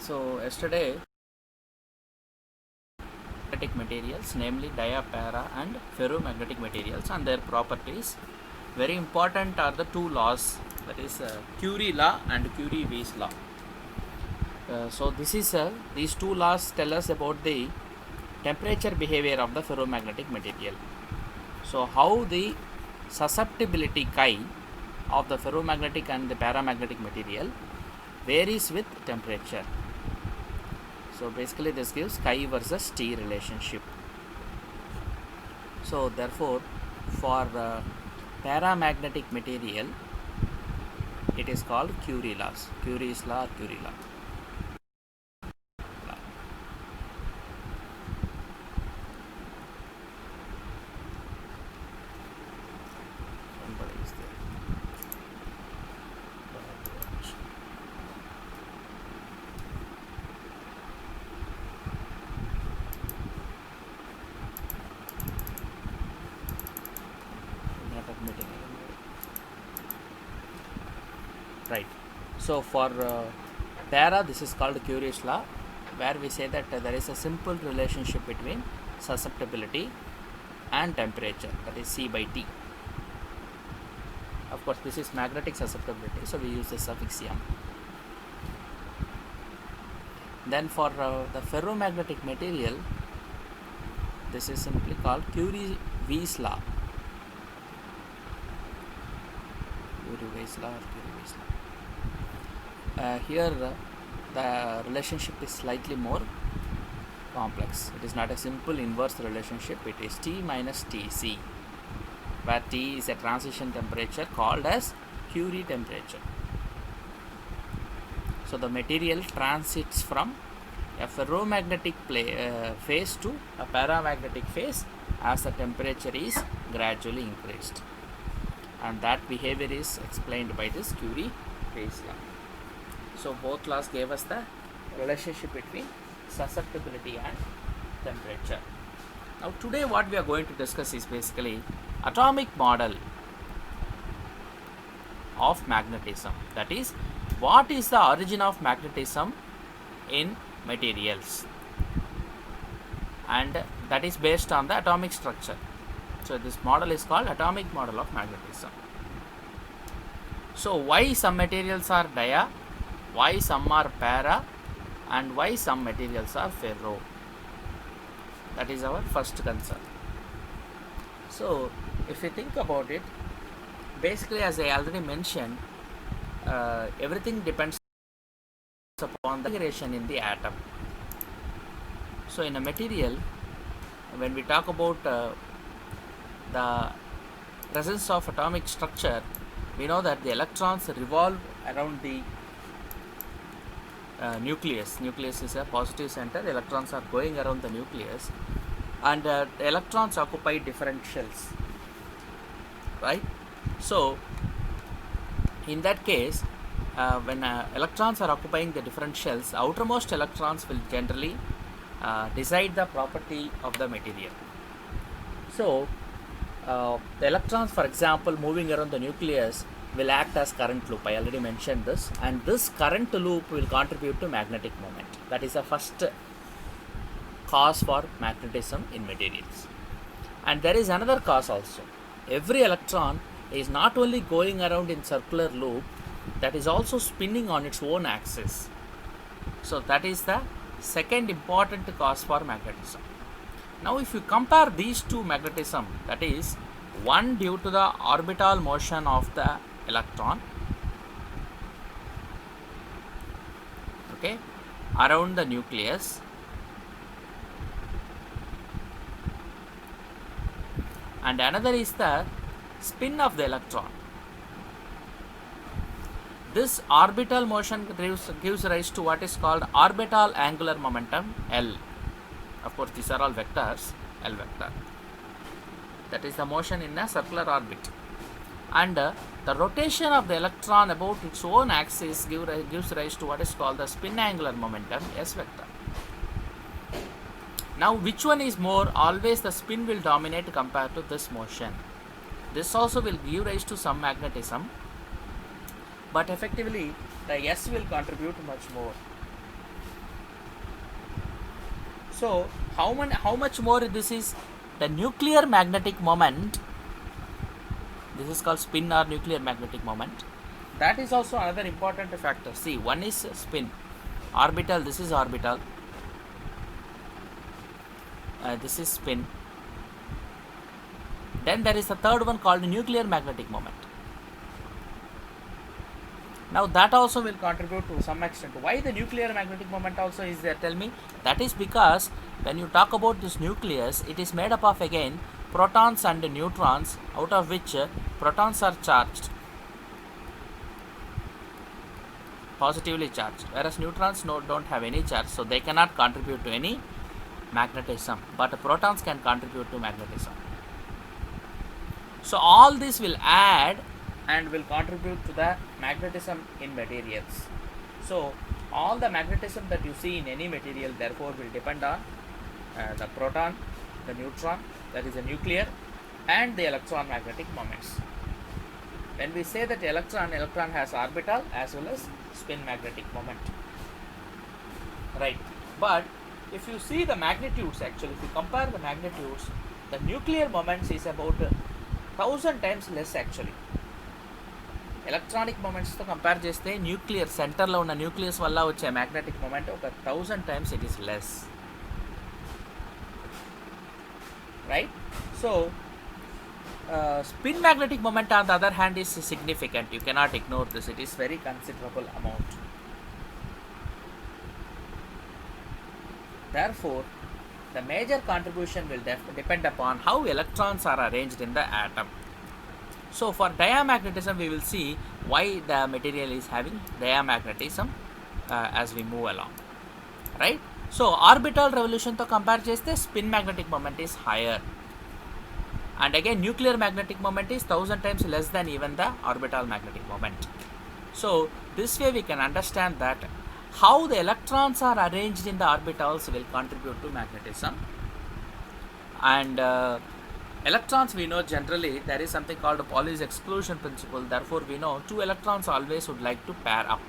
So yesterday, magnetic materials, namely dia, para and ferromagnetic materials and their properties. Very important are the two laws, that is Curie law and Curie-Weiss law. So these two laws tell us about the temperature behavior of the ferromagnetic material. So how the susceptibility chi of the ferromagnetic and the paramagnetic material varies with temperature. So basically this gives chi versus T relationship. So therefore for paramagnetic material it is called Curie laws, Curie's law or Curie law. Right. So for para, this is called Curie's law, where we say that there is a simple relationship between susceptibility and temperature, that is C by T. Of course, this is magnetic susceptibility, so we use the suffix m. Then for the ferromagnetic material, this is simply called Curie-Weiss law. Curie-Weiss law or Curie-Weiss law. Here the relationship is slightly more complex. It is not a simple inverse relationship. It is T minus Tc, where T is a transition temperature called as Curie temperature. So the material transits from a ferromagnetic phase to a paramagnetic phase as the temperature is gradually increased, and that behavior is explained by this Curie-Weiss law. So both laws gave us the relationship between susceptibility and temperature. Now today what we are going to discuss is basically atomic model of magnetism. That is, what is the origin of magnetism in materials, and that is based on the atomic structure. So this model is called atomic model of magnetism. So why some materials are dia, why some are para, and why some materials are ferro? That is our first concern. So if you think about it, basically as I already mentioned, everything depends upon the configuration in the atom. So in a material, when we talk about the presence of atomic structure, we know that the electrons revolve around the nucleus. Nucleus is a positive center. The electrons are going around the nucleus, and the electrons occupy different shells, right? So in that case, when electrons are occupying the different shells, outermost electrons will generally decide the property of the material. So the electrons, for example, moving around the nucleus will act as current loop. I already mentioned this, and this current loop will contribute to magnetic moment. That is the first cause for magnetism in materials. And there is another cause also. Every electron is not only going around in circular loop, that is also spinning on its own axis. So that is the second important cause for magnetism. Now if you compare these two magnetism, that is one due to the orbital motion of the electron, okay, around the nucleus, and another is the spin of the electron. This orbital motion gives rise to what is called orbital angular momentum, L. Of course these are all vectors, L vector. That is the motion in a circular orbit, and the rotation of the electron about its own axis gives rise to what is called the spin angular momentum, S vector. Now which one is more? Always the spin will dominate compared to this motion. This also will give rise to some magnetism, but effectively the S will contribute much more. So how much more this is the nuclear magnetic moment. This is called spin or nuclear magnetic moment. That is also another important factor. See, one is spin, orbital. This is orbital. This is spin. Then there is a third one called nuclear magnetic moment. Now that also will contribute to some extent. Why the nuclear magnetic moment also is there? Tell me. That is because when you talk about this nucleus, it is made up of again protons and neutrons, out of which protons are charged, positively charged, whereas neutrons don't have any charge, so they cannot contribute to any magnetism, but protons can contribute to magnetism. So all this will add and will contribute to the magnetism in materials. So all the magnetism that you see in any material therefore will depend on the proton, the neutron, that is the nuclear, and the electron magnetic moments. When we say that electron has orbital as well as spin magnetic moment, right? But if you see the magnitudes, actually if you compare the magnitudes, the nuclear moments is about 1000 times less actually. Electronic moments to compare cheste nuclear center lo unna nucleus valla vache magnetic moment oka 1000 times it is less, right? So spin magnetic moment on the other hand is significant. You cannot ignore this. It is very considerable amount. Therefore the major contribution will depend upon how electrons are arranged in the atom. So for diamagnetism we will see why the material is having diamagnetism as we move along, right? So orbital revolution to compare cheste spin magnetic moment is higher, and again nuclear magnetic moment is 1000 times less than even the orbital magnetic moment. So this way we can understand that how the electrons are arranged in the orbitals will contribute to magnetism. And electrons, we know generally there is something called a Pauli's exclusion principle. Therefore we know two electrons always would like to pair up.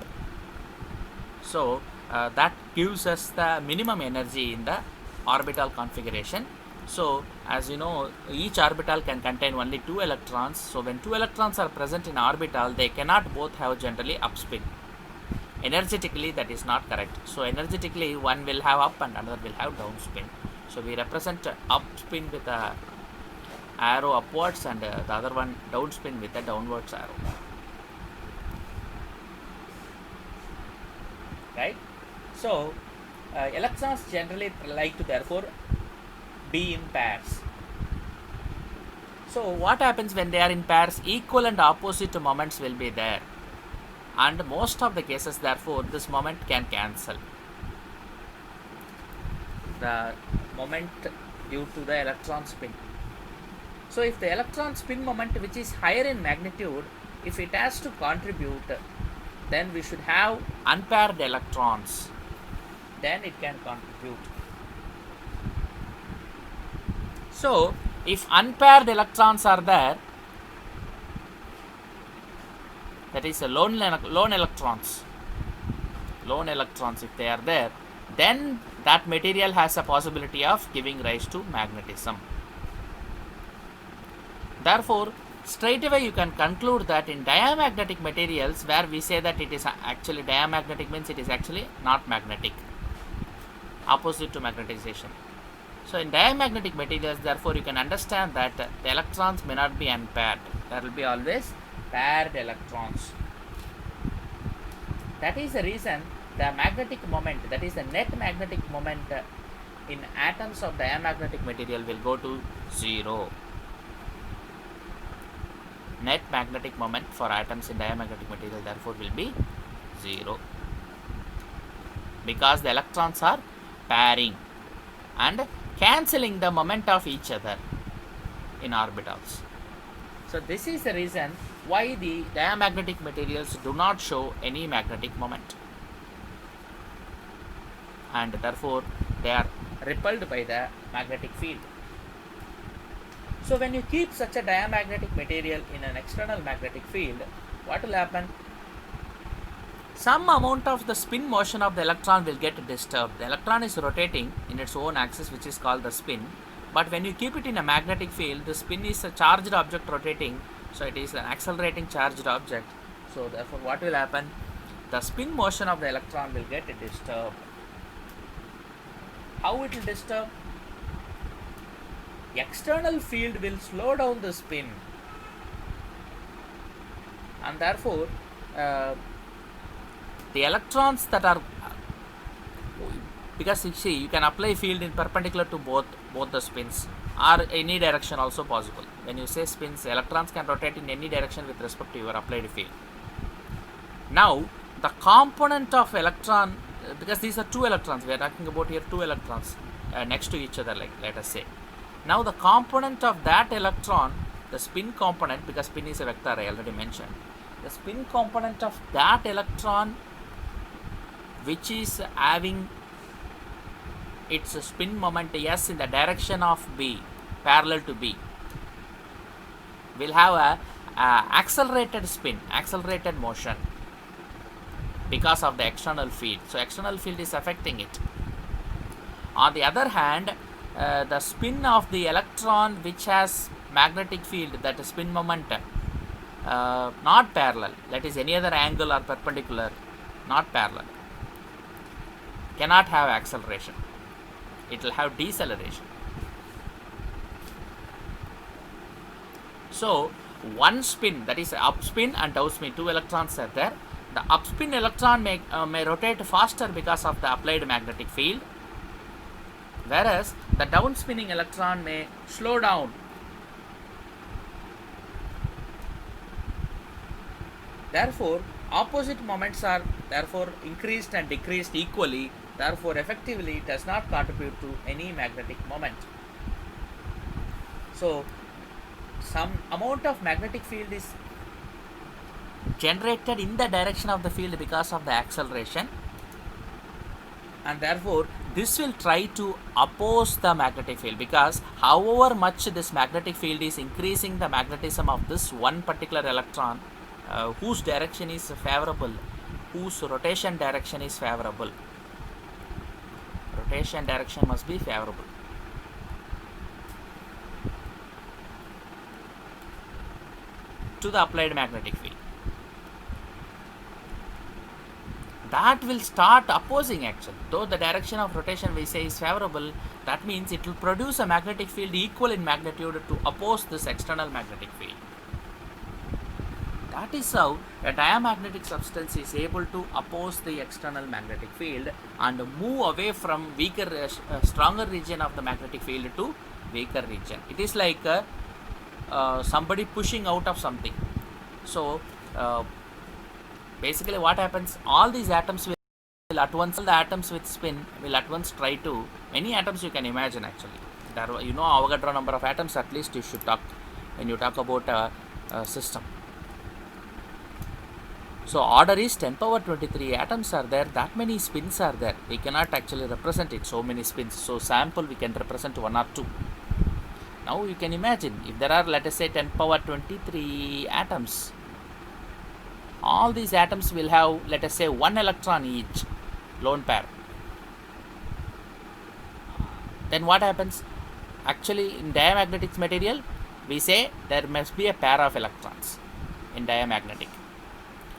So that gives us the minimum energy in the orbital configuration. So as you know, each orbital can contain only two electrons. So when two electrons are present in orbital, they cannot both have generally upspin. Energetically that is not correct. So energetically one will have up and another will have downspin. So we represent upspin with a arrow upwards and the other one downspin with a downwards arrow, right? So electrons generally like to therefore be in pairs. So what happens when they are in pairs? Equal and opposite moments will be there, and most of the cases therefore this moment can cancel the moment due to the electron spin. So if the electron spin moment, which is higher in magnitude, if it has to contribute, then we should have unpaired electrons, then it can contribute. So if unpaired electrons are there, that is a lone electrons if they are there, then that material has a possibility of giving rise to magnetism. Therefore straight away you can conclude that in diamagnetic materials, where we say that it is actually diamagnetic, means it is actually not magnetic, opposite to magnetization. So in diamagnetic materials therefore you can understand that the electrons may not be unpaired, there will be always paired electrons. That is the reason the magnetic moment, that is the net magnetic moment in atoms of diamagnetic material will go to 0. Net magnetic moment for atoms in diamagnetic material therefore will be 0, because the electrons are pairing and cancelling the moment of each other in orbitals. So this is the reason why the diamagnetic materials do not show any magnetic moment, and therefore they are repelled by the magnetic field. So when you keep such a diamagnetic material in an external magnetic field, what will happen? some amount of the spin motion of the electron will get disturbed. The electron is rotating in its own axis, which is called the spin. But when you keep it in a magnetic field, the spin is a charged object rotating, so it is an accelerating charged object. So therefore what will happen? The spin motion of the electron will get disturbed. How it will disturb? External field will slow down the spin, and therefore the electrons that are, because you see, you can apply field in perpendicular to both the spins, or any direction also possible. When you say spins, electrons can rotate in any direction with respect to your applied field. Now the component of electron, because these are two electrons, we are talking about here two electrons next to each other, like let us say. Now the component of that electron, the spin component, because spin is a vector, I already mentioned, the spin component of that electron which is having its spin moment s in the direction of B, parallel to B, will have a accelerated spin, accelerated motion, because of the external field. So external field is affecting it. On the other hand, the spin of the electron which has magnetic field, that is spin moment, not parallel, that is any other angle or perpendicular, not parallel, cannot have acceleration, it will have deceleration. So one spin, that is upspin and downspin, two electrons are there. The upspin electron may rotate faster because of the applied magnetic field, whereas the downspinning electron may slow down. Therefore opposite moments are therefore increased and decreased equally, therefore effectively it does not contribute to any magnetic moment. So some amount of magnetic field is generated in the direction of the field because of the acceleration, and therefore this will try to oppose the magnetic field, because however much this magnetic field is increasing the magnetism of this one particular electron, whose direction is favorable, whose rotation direction is favorable, rotation direction must be favorable. To the applied magnetic field, that will start opposing actually. Though the direction of rotation we say is favorable, that means it will produce a magnetic field equal in magnitude to oppose this external magnetic field. That is how a diamagnetic substance is able to oppose the external magnetic field and move away from weaker, stronger region of the magnetic field to weaker region. It is like somebody pushing out of something. So basically what happens, all these atoms will at once, all the atoms with spin will at once try to, any atoms you can imagine actually, there, you know, Avogadro number of atoms at least you should talk when you talk about a system. So order is 10 power 23 atoms are there, that many spins are there, we cannot actually represent it, so many spins. So sample we can represent 1 or 2. Now you can imagine if there are, let us say, 10 power 23 atoms, all these atoms will have, let us say, 1 electron each, lone pair. Then what happens? Actually in diamagnetic material we say there must be a pair of electrons in diamagnetic.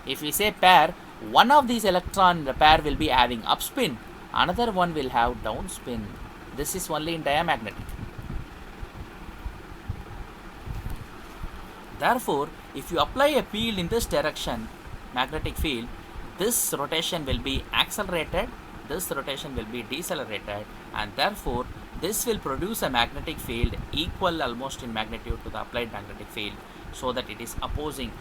If we say pair, one of these electron in the pair will be having upspin, another one will have downspin. This is only in diamagnetic. Therefore, if you apply a field in this direction, magnetic field, this rotation will be accelerated, this rotation will be decelerated, and therefore this will produce a magnetic field equal almost in magnitude to the applied magnetic field, so that it is opposing,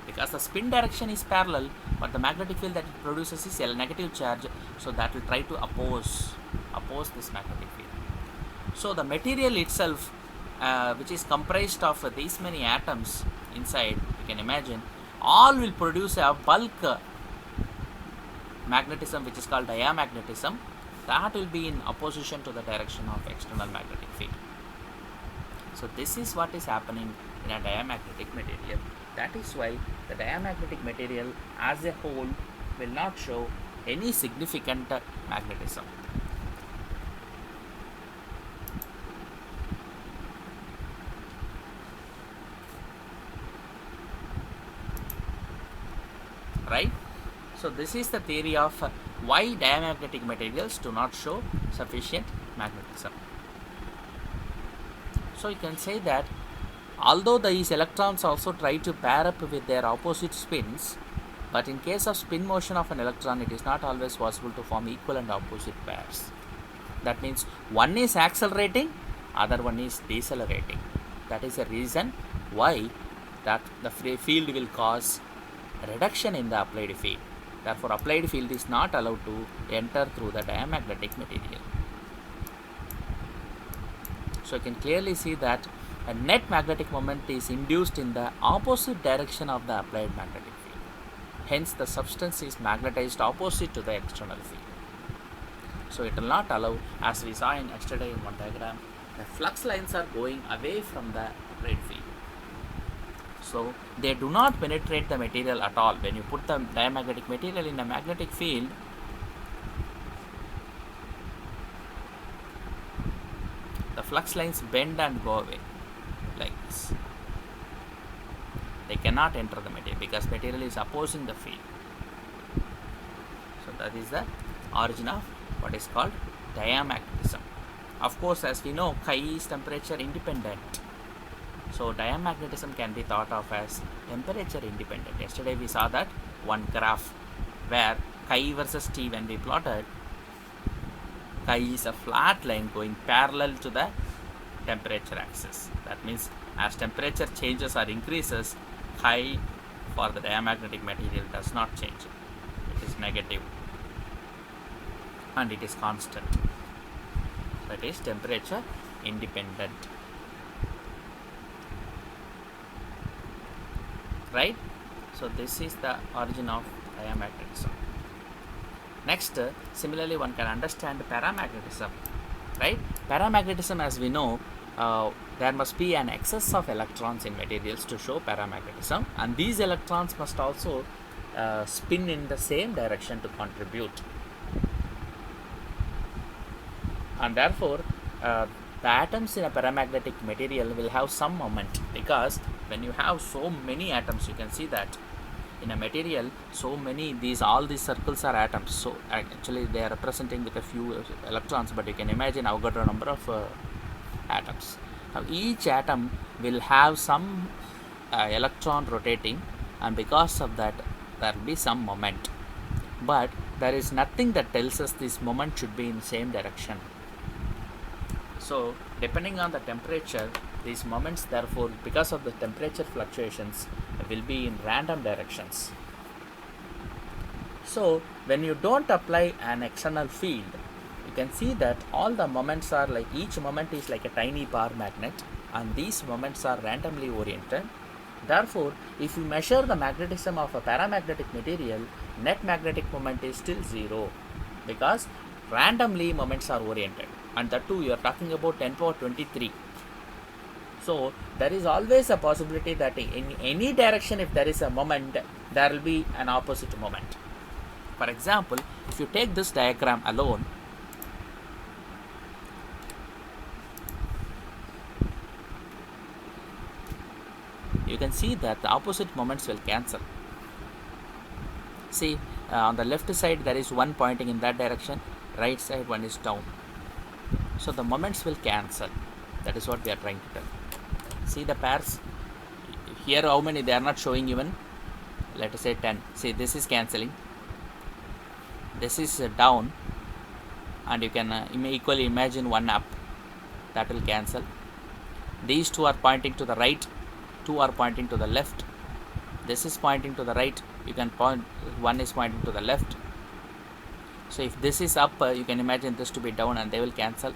because the spin direction is parallel, but the magnetic field that it produces is a negative charge, so that will try to oppose this magnetic field. So the material itself, which is comprised of these many atoms inside, you can imagine, all will produce a bulk magnetism which is called diamagnetism, that will be in opposition to the direction of external magnetic field. So this is what is happening in a diamagnetic material. That is why the diamagnetic material as a whole will not show any significant magnetism. Right? So this is the theory of why diamagnetic materials do not show sufficient magnetism. So you can say that although these electrons also try to pair up with their opposite spins, but in case of spin motion of an electron, it is not always possible to form equal and opposite pairs. That means one is accelerating, other one is decelerating. That is the reason why that the field will cause a reduction in the applied field. Therefore, applied field is not allowed to enter through the diamagnetic material. So you can clearly see that a net magnetic moment is induced in the opposite direction of the applied magnetic field. Hence, the substance is magnetized opposite to the external field. So it will not allow, as we saw in yesterday in one diagram, the flux lines are going away from the applied field. So they do not penetrate the material at all. When you put the diamagnetic material in a magnetic field, the flux lines bend and go away like this. They cannot enter the material because material is opposing the field. So that is the origin of what is called diamagnetism. Of course, as we know, chi is temperature independent. So diamagnetism can be thought of as temperature independent. Yesterday we saw that one graph where chi versus T, when we plotted, chi is a flat line going parallel to the temperature axis. That means as temperature changes or increases, chi for the diamagnetic material does not change. It is negative and it is constant. That is temperature independent. Right? So this is the origin of diamagnetism. Next, similarly one can understand paramagnetism. Right? Paramagnetism, as we know, there must be an excess of electrons in materials to show paramagnetism, and these electrons must also spin in the same direction to contribute. And therefore, the atoms in a paramagnetic material will have some moment, because when you have so many atoms, you can see that in a material, so many, all these circles are atoms. So actually they are representing with a few electrons, but you can imagine Avogadro number of atoms. Now each atom will have some electron rotating, and because of that there will be some moment, but there is nothing that tells us this moment should be in the same direction. So depending on the temperature, these moments, therefore because of the temperature fluctuations, will be in random directions. So when you don't apply an external field, you can see that all the moments are like, each moment is like a tiny bar magnet, and these moments are randomly oriented. Therefore, if you measure the magnetism of a paramagnetic material, net magnetic moment is still 0, because randomly moments are oriented, and that too you are talking about 10 power 23. So there is always a possibility that in any direction, if there is a moment, there will be an opposite moment. For example, if you take this diagram alone, you can see that the opposite moments will cancel. See, on the left side there is one pointing in that direction, right side one is down. So the moments will cancel. That is what we are trying to tell. See the pairs here, how many they are not showing even. Let us say 10. See, this is cancelling, this is down, and you can equally imagine one up, that will cancel. These two are pointing to the right, two are pointing to the left. This is pointing to the right, you can point, one is pointing to the left. So if this is up, you can imagine this to be down, and they will cancel.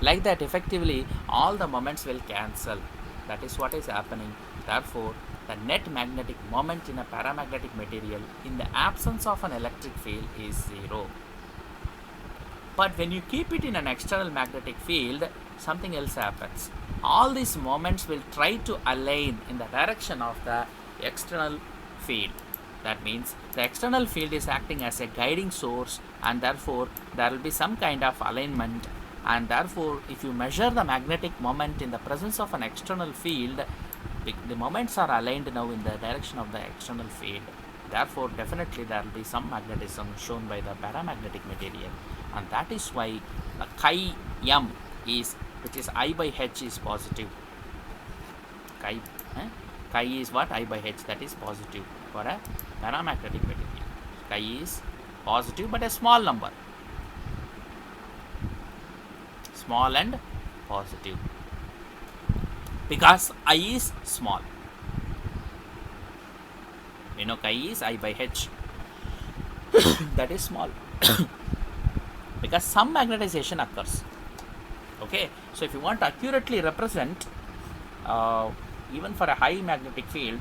Like that, effectively all the moments will cancel. That is what is happening. Therefore, the net magnetic moment in a paramagnetic material in the absence of an electric field is 0. But when you keep it in an external magnetic field, something else happens. All these moments will try to align in the direction of the external field. That means the external field is acting as a guiding source, and therefore there will be some kind of alignment, and therefore if you measure the magnetic moment in the presence of an external field, the moments are aligned now in the direction of the external field. Therefore definitely there will be some magnetism shown by the paramagnetic material, and that is why the chi m is, which is I by h, is positive. Chi is what? I by h, that is positive for a paramagnetic material. Chi is positive but a small number, small and positive, because I is small. Chi is I by h, that is small because some magnetization occurs. Okay, so if you want to accurately represent even for a high magnetic field,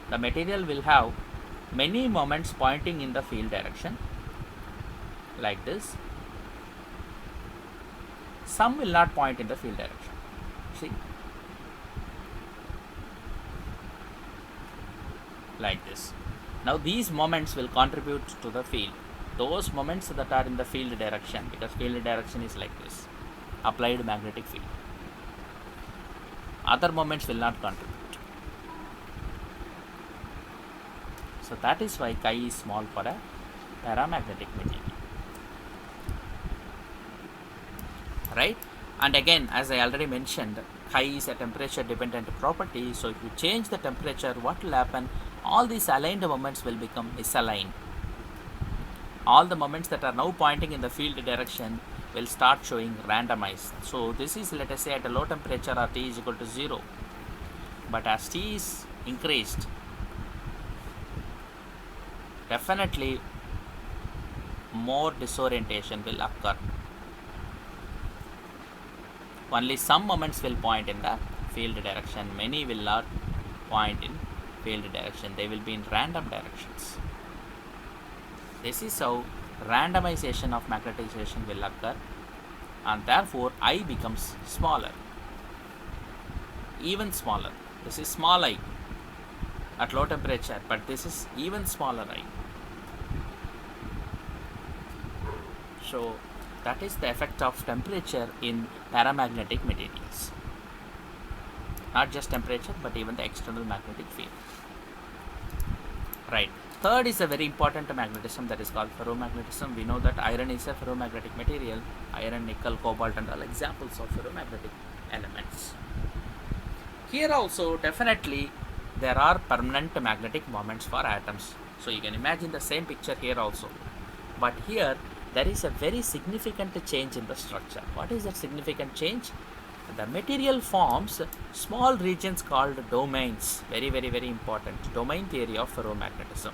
the material will have many moments pointing in the field direction like this. Some will not point in the field direction. See, like this. Now these moments will contribute to the field. Those moments that are in the field direction, because field direction is like this, applied magnetic field. Other moments will not contribute. So that is why chi is small for a paramagnetic material. Right? And again, as I already mentioned, chi is a temperature dependent property. So if you change the temperature, what will happen? All these aligned moments will become misaligned. All the moments that are now pointing in the field direction will start showing randomized. So this is, let us say, at a low temperature or T is equal to 0. But as T is increased, definitely more disorientation will occur. Only some moments will point in the field direction. Many will not point in field direction. They will be in random directions. This is how randomization of magnetization will occur, and therefore I becomes smaller, even smaller. This is small I at low temperature, but this is even smaller I. So that is the effect of temperature in paramagnetic materials. Not just temperature, but even the external magnetic field. Right. Third is a very important magnetism, that is called ferromagnetism. We know that iron is a ferromagnetic material. Iron, nickel, cobalt, and all examples of ferromagnetic elements. Here also definitely there are permanent magnetic moments for atoms. So you can imagine the same picture here also. But here there is a very significant change in the structure. What is that significant change? The material forms small regions called domains. Very, very, very important. Domain theory of ferromagnetism.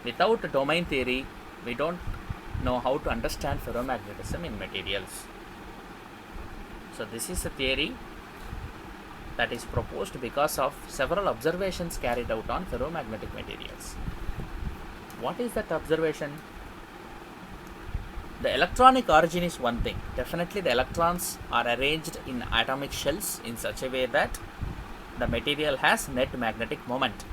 Without domain theory, we don't know how to understand ferromagnetism in materials. So this is a theory that is proposed because of several observations carried out on ferromagnetic materials. What is that observation? The electronic origin is one thing. Definitely the electrons are arranged in atomic shells in such a way that the material has net magnetic moment.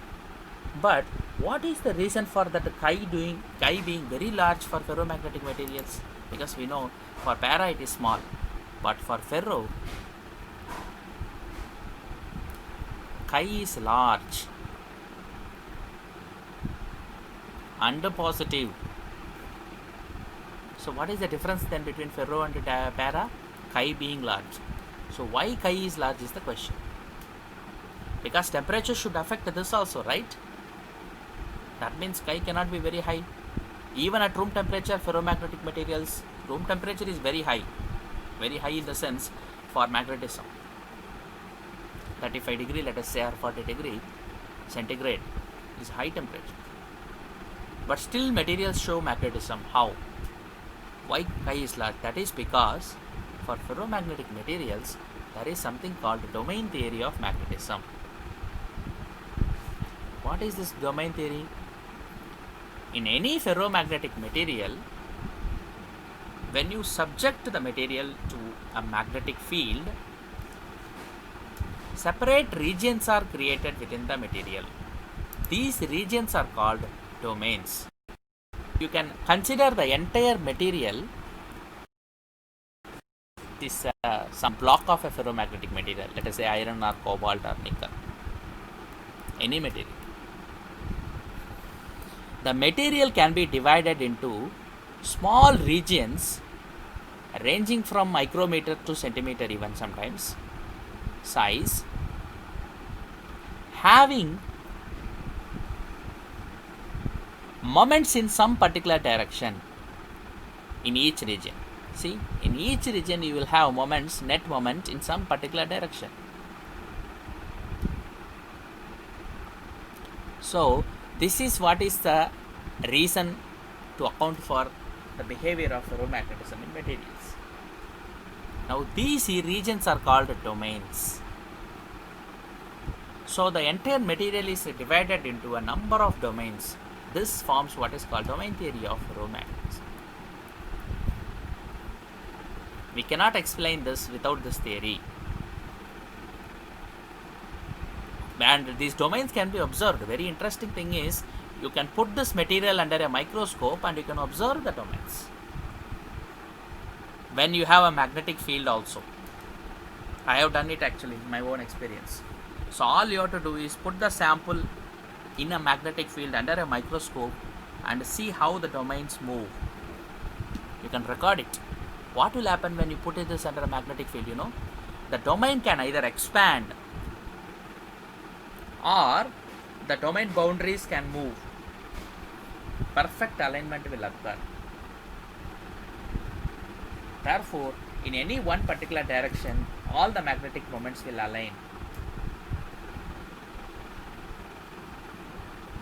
But what is the reason for that chi being very large for ferromagnetic materials? Because we know for para it is small, but for ferro chi is large and positive. So what is the difference then between ferro and para? Chi being large. So why chi is large is the question. Because temperature should affect this also, right? That means chi cannot be very high. Even at room temperature, ferromagnetic materials, room temperature is very high. Very high in the sense for magnetism. 35 degree, let us say, or 40 degree centigrade is high temperature. But still materials show magnetism. How? Why chi is large? That is because for ferromagnetic materials there is something called domain theory of magnetism. What is this domain theory? In any ferromagnetic material, when you subject the material to a magnetic field, separate regions are created within the material. These regions are called domains. You can consider the entire material is some block of a ferromagnetic material, let us say iron or cobalt or nickel, any material. The material can be divided into small regions ranging from micrometer to centimeter even sometimes size, having moments in some particular direction in each region. See, in each region you will have moments, net moment in some particular direction. So this is what is the reason to account for the behavior of ferromagnetism in materials. Now these regions are called domains. So the entire material is divided into a number of domains. This forms what is called domain theory of ferromagnetism. We cannot explain this without this theory. And these domains can be observed. The very interesting thing is you can put this material under a microscope and you can observe the domains. When you have a magnetic field also. I have done it actually in my own experience. So all you have to do is put the sample in a magnetic field under a microscope and see how the domains move. You can record it. What will happen when you put this under a magnetic field? The domain can either expand or the domain boundaries can move. Perfect alignment will occur. Therefore, in any one particular direction, all the magnetic moments will align.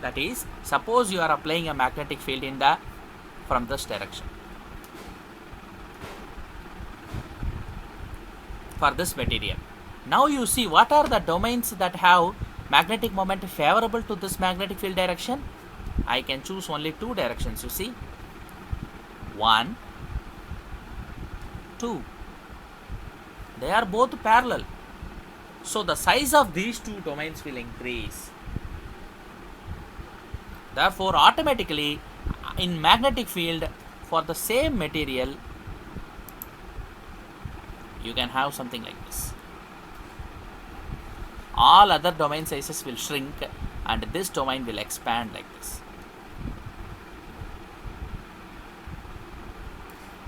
That is, suppose you are applying a magnetic field from this direction. For this material. Now you see what are the domains that have magnetic moment favorable to this magnetic field direction. I can choose only two directions, you see. 1, 2. They are both parallel. So the size of these two domains will increase. Therefore, automatically in magnetic field for the same material, you can have something like this. All other domain sizes will shrink and this domain will expand like this.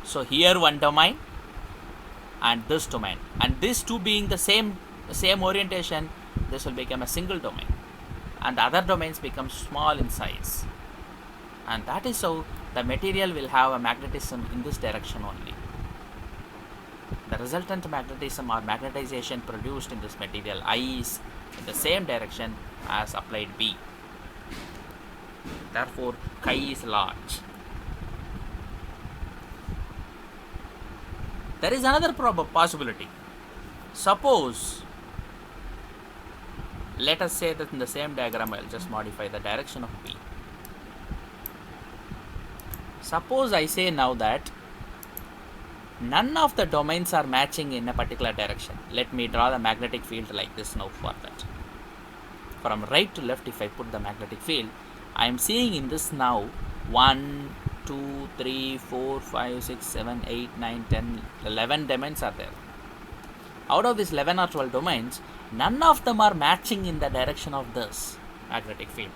So here one domain and this domain, and these two being the same orientation, this will become a single domain and the other domains become small in size, and that is how the material will have a magnetism in this direction only. The resultant magnetism or magnetization produced in this material I is in the same direction as applied B. Therefore, chi is large. There is another possibility. Suppose, let us say that in the same diagram I will just modify the direction of B. Suppose I say now that none of the domains are matching in a particular direction. Let me draw the magnetic field like this now for that. From right to left, if I put the magnetic field, I am seeing in this now 1, 2, 3, 4, 5, 6, 7, 8, 9, 10, 11 domains are there. Out of these 11 or 12 domains, none of them are matching in the direction of this magnetic field.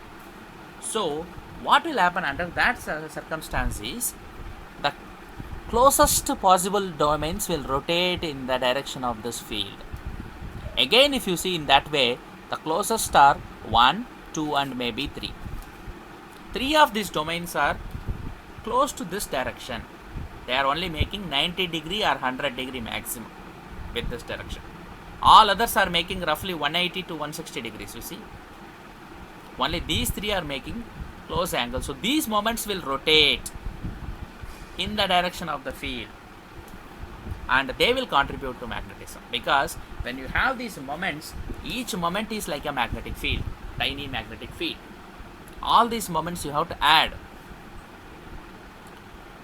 So, what will happen under that circumstance is, the closest possible domains will rotate in the direction of this field. Again, if you see in that way, the closest are 1, 2 and maybe 3. 3 of these domains are close to this direction. They are only making 90 degree or 100 degree maximum with this direction. All others are making roughly 180 to 160 degrees, you see. Only these 3 are making close angles. So these moments will rotate in the direction of the field and they will contribute to magnetism, because when you have these moments, each moment is like a magnetic field, tiny magnetic field. All these moments you have to add.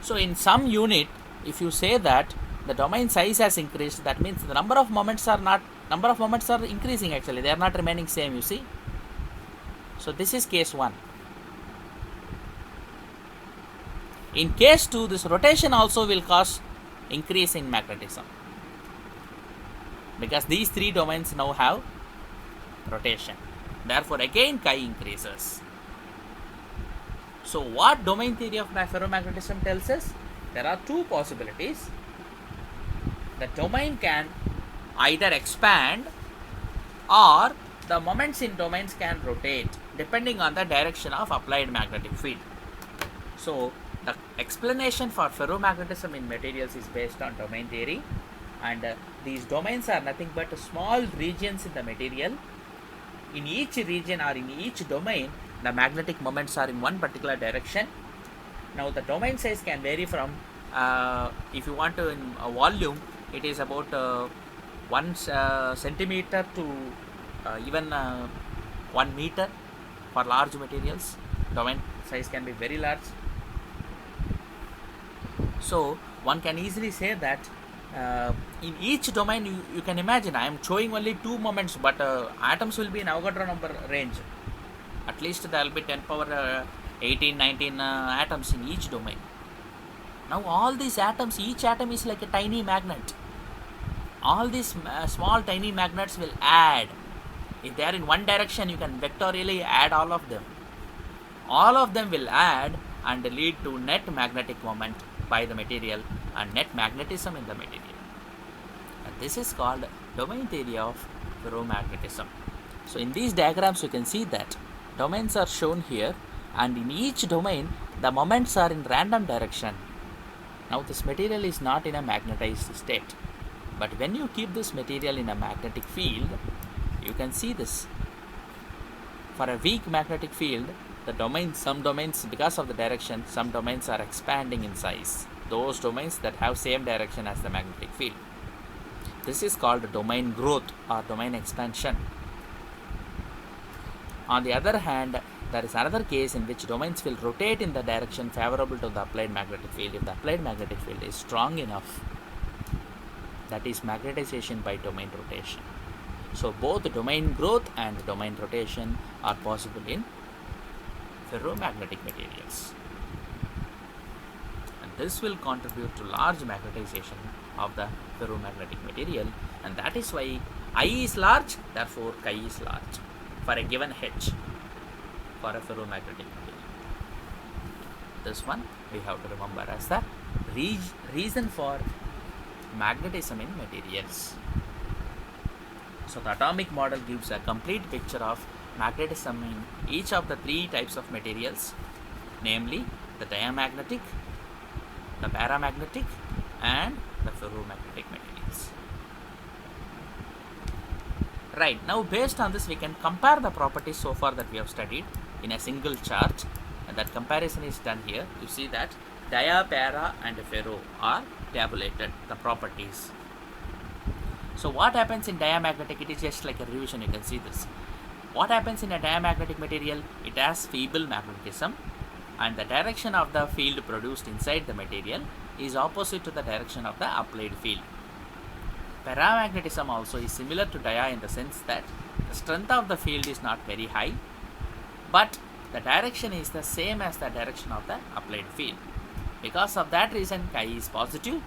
So in some unit, if you say that the domain size has increased, that means the number of moments are not Number of moments are increasing actually, they are not remaining same, you see. So this is case 1. In case 2, this rotation also will cause increase in magnetism, because these 3 domains now have rotation. Therefore again chi increases. So what domain theory of ferromagnetism tells us? There are 2 possibilities. The domain can either expand or the moments in domains can rotate depending on the direction of applied magnetic field. So the explanation for ferromagnetism in materials is based on domain theory, and these domains are nothing but small regions in the material. In each region or in each domain, the magnetic moments are in one particular direction. Now the domain size can vary from, if you want to in a volume, it is about 1 centimeter to even 1 meter. For large materials, domain size can be very large. So one can easily say that in each domain, you can imagine I am showing only 2 moments, but atoms will be in Avogadro number range. At least there will be 10 power 18, 19 atoms in each domain. Now all these atoms, each atom is like a tiny magnet. All these small tiny magnets will add. If they are in one direction, you can vectorially add all of them. All of them will add and lead to net magnetic moment by the material and net magnetism in the material. And this is called domain theory of ferromagnetism. So in these diagrams you can see that domains are shown here, and in each domain the moments are in random direction. Now this material is not in a magnetized state, but when you keep this material in a magnetic field, you can see this. For a weak magnetic field, the domains, some domains, because of the direction, some domains are expanding in size. Those domains that have same direction as the magnetic field. This is called domain growth or domain expansion. On the other hand, there is another case in which domains will rotate in the direction favorable to the applied magnetic field if the applied magnetic field is strong enough. That is magnetization by domain rotation. So both domain growth and domain rotation are possible in ferromagnetic materials. And this will contribute to large magnetization of the ferromagnetic material, and that is why I is large, therefore chi is large for a given H for a ferromagnetic material. This one we have to remember as the reason for magnetism in materials. So the atomic model gives a complete picture of magnetism in each of the 3 types of materials, namely the diamagnetic, the paramagnetic, and the ferromagnetic materials. Right, now based on this we can compare the properties so far that we have studied in a single chart, and that comparison is done here. You see that dia, para and ferro are tabulated, the properties. So what happens in diamagnetic? It is just like a revision, you can see this. What happens in a diamagnetic material? It has feeble magnetism, and the direction of the field produced inside the material is opposite to the direction of the applied field. Paramagnetism also is similar to dia in the sense that the strength of the field is not very high, but the direction is the same as the direction of the applied field. Because of that reason, chi is positive,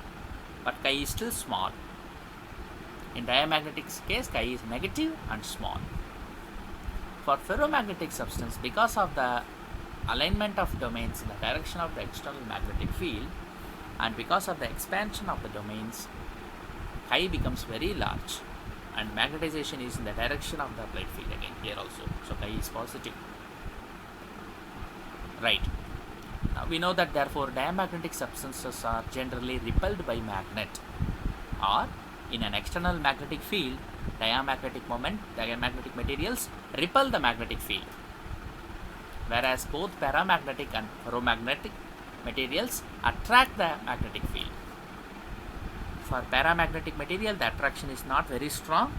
but chi is still small. In diamagnetic case, chi is negative and small. For ferromagnetic substance, because of the alignment of domains in the direction of the external magnetic field, and because of the expansion of the domains, chi becomes very large, and magnetization is in the direction of the applied field again here also. So chi is positive. Right. Now we know that therefore diamagnetic substances are generally repelled by magnet, or in an external magnetic field, diamagnetic materials repel the magnetic field, whereas both paramagnetic and ferromagnetic materials attract the magnetic field. For paramagnetic material, the attraction is not very strong,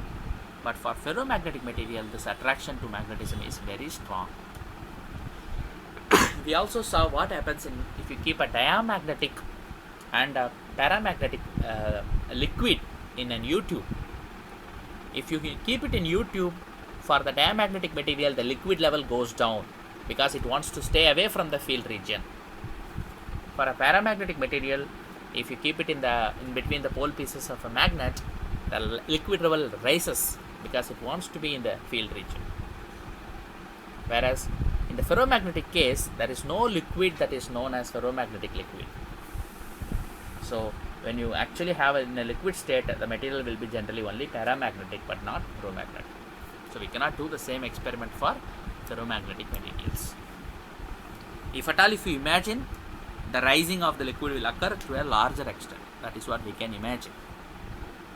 but for ferromagnetic material, this attraction to magnetism is very strong. We also saw what happens if you keep a diamagnetic and a paramagnetic liquid in an U tube. If you keep it in U tube, for the diamagnetic material, the liquid level goes down because it wants to stay away from the field region. For a paramagnetic material, if you keep it in between the pole pieces of a magnet, the liquid level rises because it wants to be in the field region. Whereas in the ferromagnetic case, there is no liquid that is known as ferromagnetic liquid. So when you actually have it in a liquid state, the material will be generally only paramagnetic but not ferromagnetic. So we cannot do the same experiment for ferromagnetic materials. If at all, if you imagine, the rising of the liquid will occur to a larger extent. That is what we can imagine.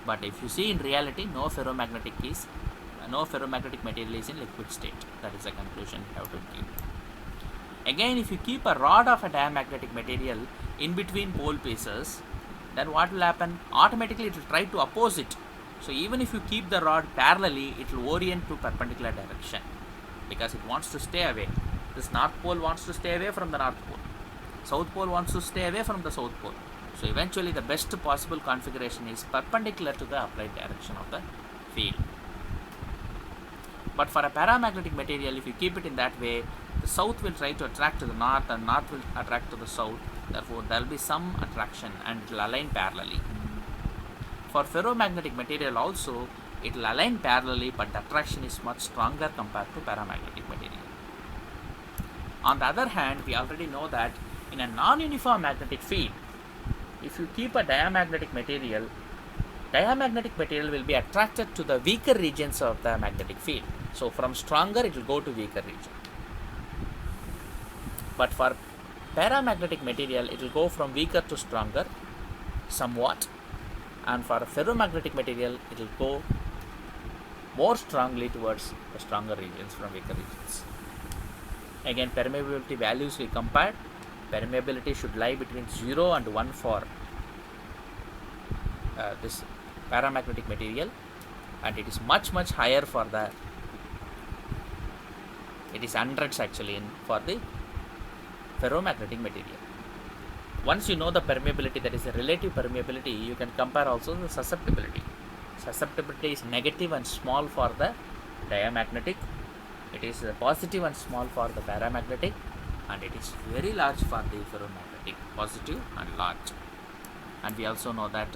But if you see in reality, no ferromagnetic material is in liquid state. That is the conclusion we have to give. Again, if you keep a rod of a diamagnetic material in between pole pieces, then what will happen? Automatically it will try to oppose it. So even if you keep the rod parallelly, it will orient to perpendicular direction because it wants to stay away. This north pole wants to stay away from the north pole. South pole wants to stay away from the south pole. So eventually the best possible configuration is perpendicular to the applied direction of the field. But for a paramagnetic material, if you keep it in that way, the south will try to attract to the north and north will attract to the south. Therefore, there will be some attraction and it will align parallelly. For ferromagnetic material also, it will align parallelly, but the attraction is much stronger compared to paramagnetic material. On the other hand, we already know that in a non-uniform magnetic field, if you keep a diamagnetic material will be attracted to the weaker regions of the magnetic field. So from stronger, it will go to weaker region. But for paramagnetic material, it will go from weaker to stronger somewhat. And for ferromagnetic material, it will go more strongly towards the stronger regions from weaker regions. Again, permeability values we compared. Permeability should lie between 0 and 1 for this paramagnetic material, and it is much higher for it is hundreds actually for the ferromagnetic material. Once you know the permeability, that is the relative permeability, you can compare also the susceptibility. Susceptibility is negative and small for the diamagnetic. It is positive and small for the paramagnetic, and it is very large for the ferromagnetic, positive and large. And we also know that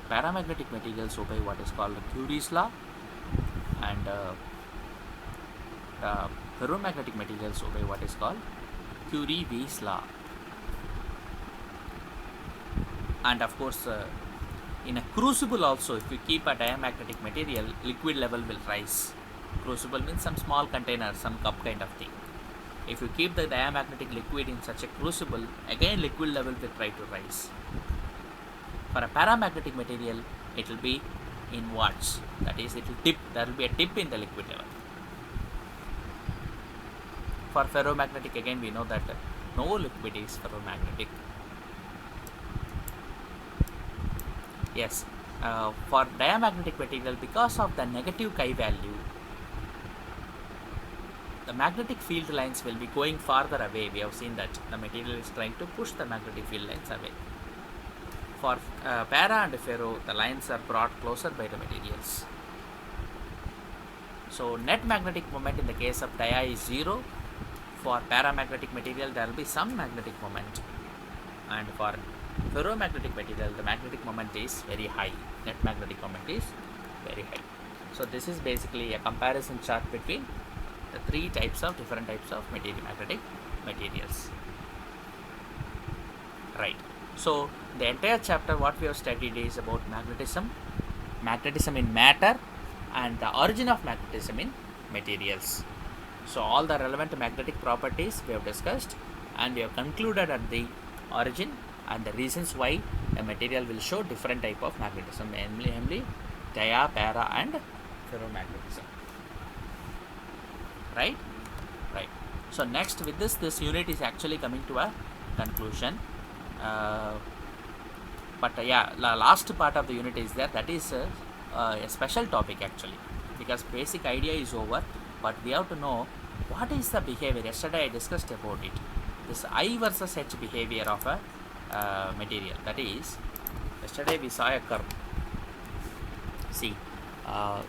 paramagnetic materials obey what is called the Curie's law, and ferromagnetic materials obey what is called Curie-Weiss law. And of course, in a crucible also, if you keep a diamagnetic material, liquid level will rise. Crucible means some small container, some cup kind of thing. If you keep the diamagnetic liquid in such a crucible, again liquid level will try to rise. For a paramagnetic material, it will be inwards. That is, it will dip. There will be a dip in the liquid level. For ferromagnetic, again we know that no liquid is ferromagnetic. Yes, for diamagnetic material, because of the negative chi value, the magnetic field lines will be going farther away. We have seen that the material is trying to push the magnetic field lines away. For para and ferro, the lines are brought closer by the materials. So net magnetic moment in the case of dia is 0. For paramagnetic material, there will be some magnetic moment, and for ferromagnetic material, the magnetic moment is very high. Net magnetic moment is very high. So this is basically a comparison chart between the different types of magnetic materials. Right. So the entire chapter what we have studied is about magnetism in matter, and the origin of magnetism in materials. So all the relevant magnetic properties we have discussed, and we have concluded at the origin and the reasons why a material will show different type of magnetism, namely dia, para and ferromagnetism. Right? Right. So next, with this unit is actually coming to a conclusion. But last part of the unit is there. That is a special topic actually, because basic idea is over, but we have to know what is the behavior. Yesterday I discussed about it. This I versus H behavior of a material. That is, yesterday we saw a curve. See,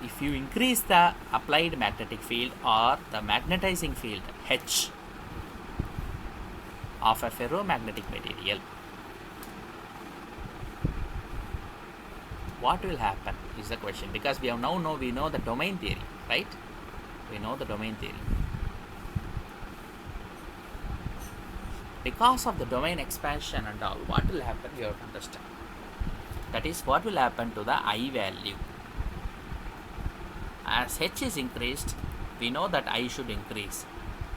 if you increase the applied magnetic field or the magnetizing field H of a ferromagnetic material, what will happen is the question, because we know the domain theory, right? We know the domain theory. Because of the domain expansion and all, what will happen, you have to understand. That is, what will happen to the I value. As H is increased, we know that I should increase.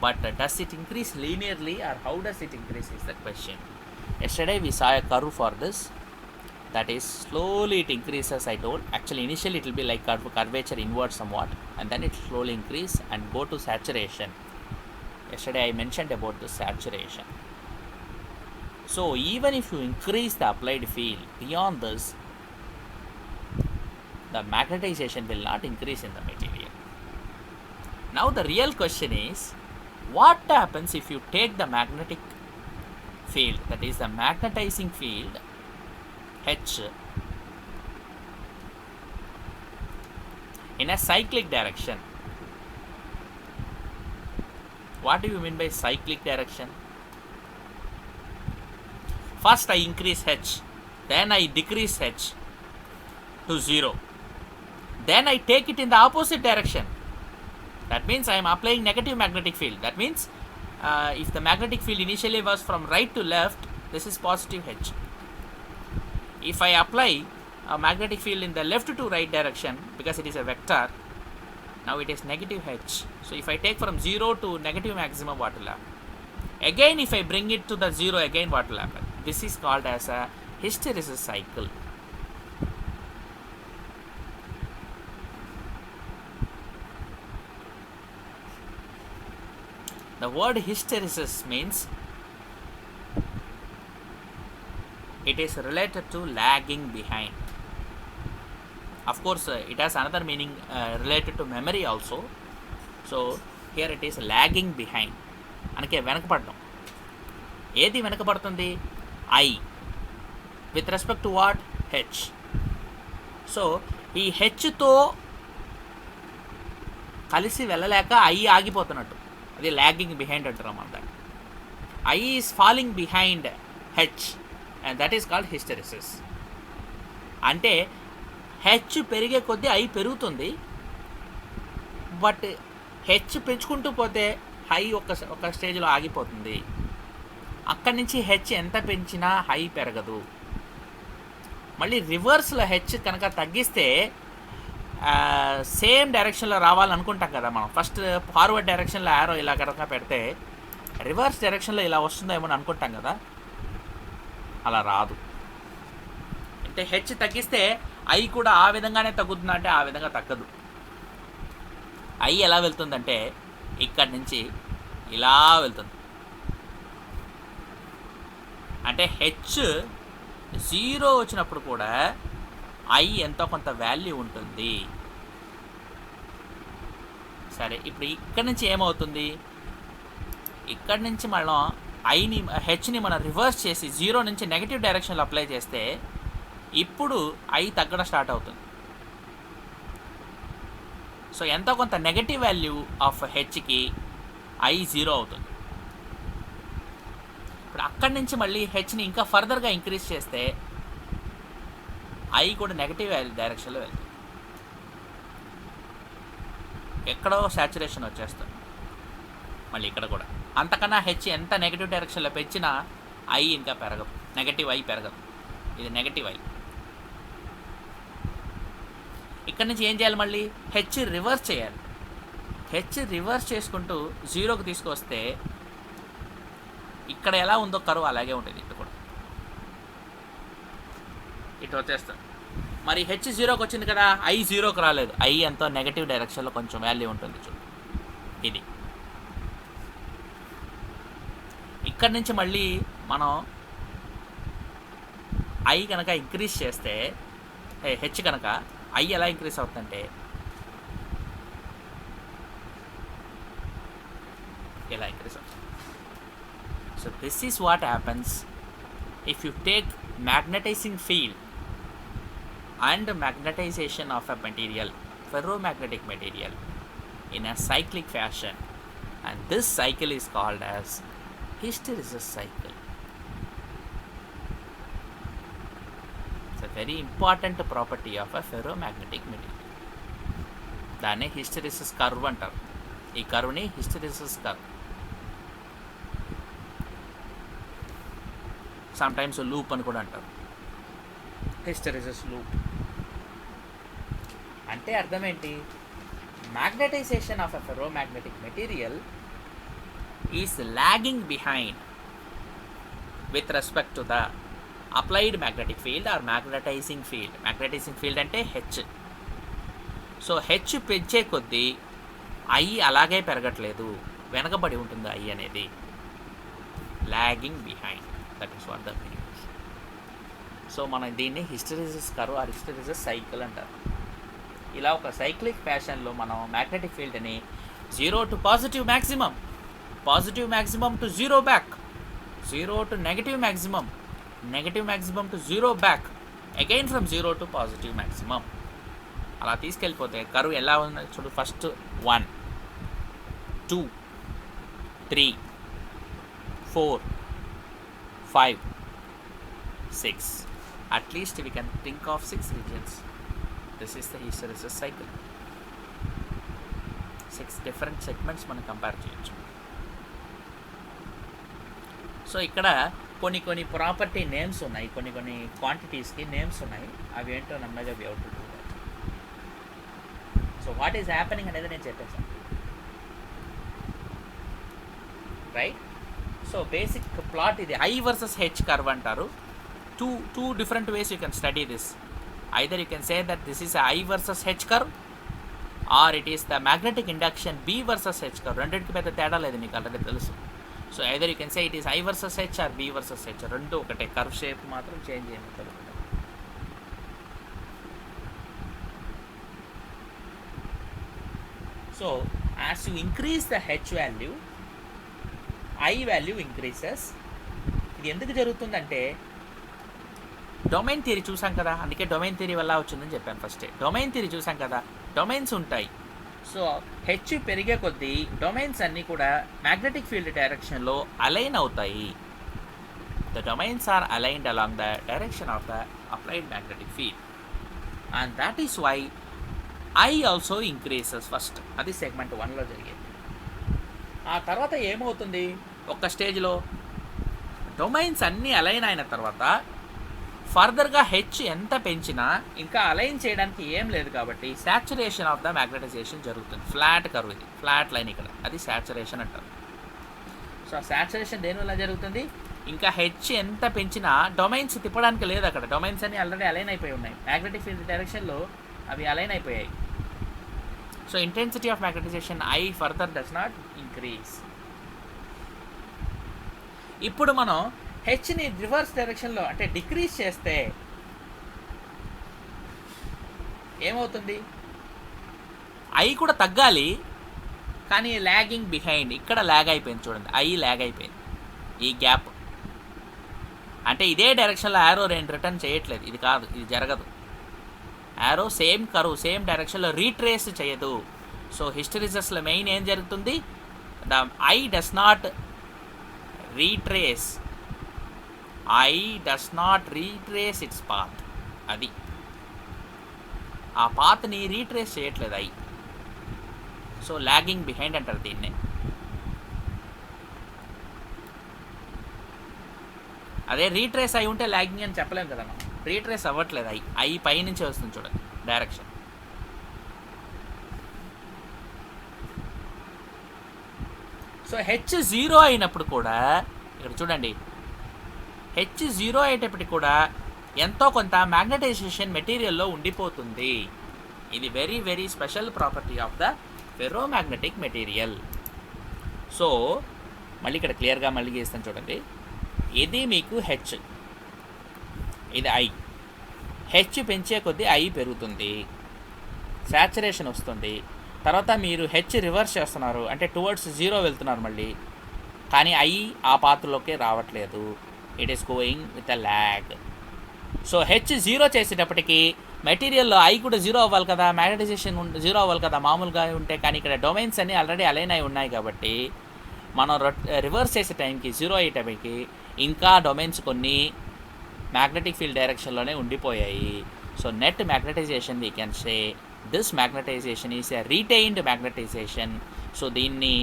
But does it increase linearly, or how does it increase is the question. Yesterday we saw a curve for this. That is, slowly it increases, I told. Actually, initially it will be like curvature inward somewhat, and then it slowly increase and go to saturation. Yesterday I mentioned about the saturation. So even if you increase the applied field beyond this, the magnetization will not increase in the material. Now the real question is, what happens if you take the magnetic field, that is the magnetizing field H, in a cyclic direction? What do you mean by cyclic direction? First I increase H, then I decrease H to 0. Then I take it in the opposite direction. That means I am applying negative magnetic field. That means if the magnetic field initially was from right to left, this is positive H. If I apply a magnetic field in the left to right direction, because it is a vector, now it is negative H. So if I take from 0 to negative maximum, what will happen? Again, if I bring it to the 0, again what will happen? This is called as a hysteresis cycle. The word hysteresis means it is related to lagging behind. Of course, it has another meaning related to memory also. So here it is lagging behind. అనకే వెనకపడడం. ఏది వెనకపడుతుంది? I. With respect to what? H. So ఈ హెచ్తో కలిసి వెళ్ళలేక I ఆగిపోతున్నట్టు, అది logging behind అంటారు అన్నమాట. I is falling behind H and that is called hysteresis. అంటే H పెరిగే కొద్దీ I పెరుగుతుంది, బట్ H పెంచుకుంటూ పోతే I ఒక స్టేజ్లో ఆగిపోతుంది. అక్కడి నుంచి H ఎంత పెంచినా I పెరగదు. మళ్ళీ రివర్స్లో H కనుక తగ్గిస్తే సేమ్ డైరెక్షన్లో రావాలనుకుంటాం కదా మనం. ఫస్ట్ ఫార్వర్డ్ డైరెక్షన్లో యారో ఇలా కనుక పెడితే రివర్స్ డైరెక్షన్లో ఇలా వస్తుందో ఏమో అనుకుంటాం కదా, అలా రాదు. అంటే H తగ్గిస్తే I కూడా ఆ విధంగానే తగ్గుతుందా అంటే ఆ విధంగా తగ్గదు. I ఎలా వెళ్తుందంటే ఇక్కడి నుంచి ఇలా వెళ్తుంది. అంటే H 0 వచ్చినప్పుడు కూడా I ఎంతో కొంత వాల్యూ ఉంటుంది. సరే, ఇప్పుడు ఇక్కడి నుంచి ఏమవుతుంది? ఇక్కడి నుంచి మనం Hని మనం రివర్స్ చేసి 0 నుంచి నెగిటివ్ డైరెక్షన్లో అప్లై చేస్తే ఇప్పుడు I తగ్గడం స్టార్ట్ అవుతుంది. సో ఎంతో కొంత నెగటివ్ వాల్యూ ఆఫ్ Hకి I 0 అవుతుంది. ఇప్పుడు అక్కడి నుంచి మళ్ళీ Hని ఇంకా ఫర్దర్గా ఇంక్రీజ్ చేస్తే I కూడా నెగటివ్ డైరెక్షన్లో వెళ్తుంది. ఎక్కడో సాచురేషన్ వచ్చేస్తుంది. మళ్ళీ ఇక్కడ కూడా అంతకన్నా H ఎంత నెగటివ్ డైరెక్షన్లో పెంచినా I ఇంకా పెరగదు, నెగటివ్ I పెరగదు. ఇది నెగటివ్ I. ఇక్కడ నుంచి ఏం చేయాలి? మళ్ళీ H రివర్స్ చేయాలి. H రివర్స్ చేసుకుంటూ 0కి తీసుకొస్తే ఇక్కడ ఎలా ఉందో కరువు అలాగే ఉంటుంది. ఇటు కూడా ఇటు వచ్చేస్తుంది. మరి H 0కి వచ్చింది కదా, I 0కి రాలేదు. I ఎంతో నెగటివ్ డైరెక్షన్లో కొంచెం వాల్యూ ఉంటుంది చూడు. ఇది ఇక్కడి నుంచి మళ్ళీ మనం I కనుక ఇంక్రీజ్ చేస్తే H కనుక I ఎలా ఇంక్రీజ్ అవుతుందంటే ఇలా ఇంక్రీజ్ అవుతుంది. So this is what happens if you take magnetizing field and magnetization of a material ferromagnetic material in a cyclic fashion, and this cycle is called as hysteresis cycle. It's a very important property of a ferromagnetic material. దాన్ని hysteresis curve అంటారు. ఈ కర్వ్ని hysteresis curve, sometimes loop అని కూడా అంటారు. Hysteresis loop అంటే అర్థం ఏంటి? magnetization of a ferromagnetic material is lagging behind with respect to the applied magnetic field or magnetizing field. Magnetizing field అంటే H. సో H పెంచే కొద్దీ I అలాగే పెరగట్లేదు, వెనకబడి ఉంటుంది I అనేది. lagging behind, that is what the meaning is. So మనం దీన్ని hysteresis curve or hysteresis cycle అంటారు. ఇలా ఒక సైక్లిక్ ఫ్యాషన్లో మనం మ్యాగ్నెటిక్ ఫీల్డ్ని 0 to positive maximum, positive maximum to 0 back, 0 to negative maximum, negative maximum to 0 back, again from 0 to positive maximum అలా తీసుకెళ్ళిపోతే curve ఎలా ఉంది చూడు. First 1 2 3 4 5 6, at least we can think of 6 regions. This is the hysteresis cycle. 6 different segments మనం compare చేయొచ్చు. So ఇక్కడ కొన్ని property names ఉన్నాయి, కొన్ని క్వాంటిటీస్కి నేమ్స్ ఉన్నాయి. అవి ఏంటో నమ్మగా we ought to do that. So what is happening అనేది నేను చెప్పేసాను, రైట్? సో బేసిక్ ప్లాట్ ఇది I వర్సెస్ H కర్వ్ అంటారు. Two different ways you can study this. Either you can say that this is a I versus H curve, or it is the magnetic induction B versus H curve. రెండింటికి పెద్ద తేడా లేదు, మీకు already తెలుసు. So either you can say it is I versus H or B versus H. రెండు ఒకటే, curve shape మాత్రం change చేయగలుగుతారు. So as you increase the H value, I value increases. ఇది ఎందుకు జరుగుతుందంటే డొమైన్ థియరీ చూసాం కదా, అందుకే డొమైన్ థియరీ వల్ల వచ్చిందని చెప్పాను ఫస్టే. డొమైన్ థియరీ చూసాం కదా, డొమైన్స్ ఉంటాయి. సో హెచ్ పెరిగే కొద్దీ డొమైన్స్ అన్నీ కూడా మ్యాగ్నెటిక్ ఫీల్డ్ డైరెక్షన్లో అలైన్ అవుతాయి. The domains are aligned along the direction of the applied magnetic field, and that is why I also increases first. అది సెగ్మెంట్ 1లో జరిగేది. ఆ తర్వాత ఏమవుతుంది, ఒక్క స్టేజ్లో డొమైన్స్ అన్నీ అలైన్ అయిన తర్వాత ఫర్దర్గా హెచ్ ఎంత పెంచినా ఇంకా అలైన్ చేయడానికి ఏం లేదు కాబట్టి సాచురేషన్ ఆఫ్ ద మ్యాగ్నటైజేషన్ జరుగుతుంది. ఫ్లాట్ కర్వ్ ఇది, ఫ్లాట్ లైన్ ఇక్కడ, అది సాచురేషన్ అంటారు. సో ఆ సాచురేషన్ దేనివల్ల జరుగుతుంది, ఇంకా హెచ్ ఎంత పెంచినా డొమైన్స్ తిప్పడానికి లేదు అక్కడ. డొమైన్స్ అన్ని ఆల్రెడీ అలైన్ అయిపోయి ఉన్నాయి, మ్యాగ్నెటిక్ ఫీల్డ్ డైరెక్షన్లో అవి అలైన్ అయిపోయాయి. So intensity of magnetization I further does not increase. ఇప్పుడు మనం హెచ్ని రివర్స్ డైరెక్షన్లో అంటే డిక్రీజ్ చేస్తే ఏమవుతుంది, ఐ కూడా తగ్గాలి కానీ ల్యాగింగ్ బిహైండ్. ఇక్కడ ల్యాగ్ అయిపోయింది చూడండి, ఐ ల్యాగ్ అయిపోయింది. ఈ గ్యాప్ అంటే ఇదే డైరెక్షన్లో యారో రిటర్న్ చేయట్లేదు, ఇది కాదు, ఇది జరగదు. యారో సేమ్ కర్వ్ సేమ్ డైరెక్షన్లో రీట్రేస్ చేయదు. సో హిస్టెరిసిస్లో మెయిన్ ఏం జరుగుతుంది, the I does not retrace, I does not retrace its path. అది ఆ పాత్ని రీట్రేస్ చేయట్లేదు ఐ. సో లాగింగ్ బిహైండ్ అంటారు దీన్నే. అదే రీట్రేస్ అయి ఉంటే లాగింగ్ అని చెప్పలేము కదా మనం. రీట్రేస్ అవ్వట్లేదు ఐ పై నుంచి వస్తుంది చూడండి డైరెక్షన్. సో హెచ్ 0 అయినప్పుడు కూడా ఇక్కడ చూడండి, హెచ్ 0 అయ్యేటప్పటికి కూడా ఎంతో కొంత మ్యాగ్నటైజేషన్ మెటీరియల్లో ఉండిపోతుంది. ఇది very very special property of the ferromagnetic material. So మళ్ళీ ఇక్కడ క్లియర్గా మళ్ళీ చేస్తాను చూడండి, ఇది మీకు హెచ్, ఇది ఐ. హెచ్ పెంచే కొద్దీ ఐ పెరుగుతుంది, సాచురేషన్ వస్తుంది. తర్వాత మీరు హెచ్ రివర్స్ చేస్తున్నారు అంటే టువర్డ్స్ 0 వెళ్తున్నారు మళ్ళీ, కానీ ఐ ఆ పాత్రలోకి రావట్లేదు. It is going with a lag. So H zero చేసేటప్పటికి మెటీరియల్లో ఐ కూడా జీరో అవ్వాలి కదా, మ్యాగ్నటైజేషన్ జీరో అవ్వాలి కదా మామూలుగా ఉంటే. కానీ ఇక్కడ డొమైన్స్ అన్నీ ఆల్రెడీ అలైన్ అయి ఉన్నాయి కాబట్టి మనం రివర్స్ చేసే టైంకి జీరో అయ్యేటప్పటికి ఇంకా డొమైన్స్ కొన్ని మ్యాగ్నెటిక్ ఫీల్డ్ డైరెక్షన్లోనే ఉండిపోయాయి. So net magnetization we can say this magnetization is a retained magnetization. So దీన్ని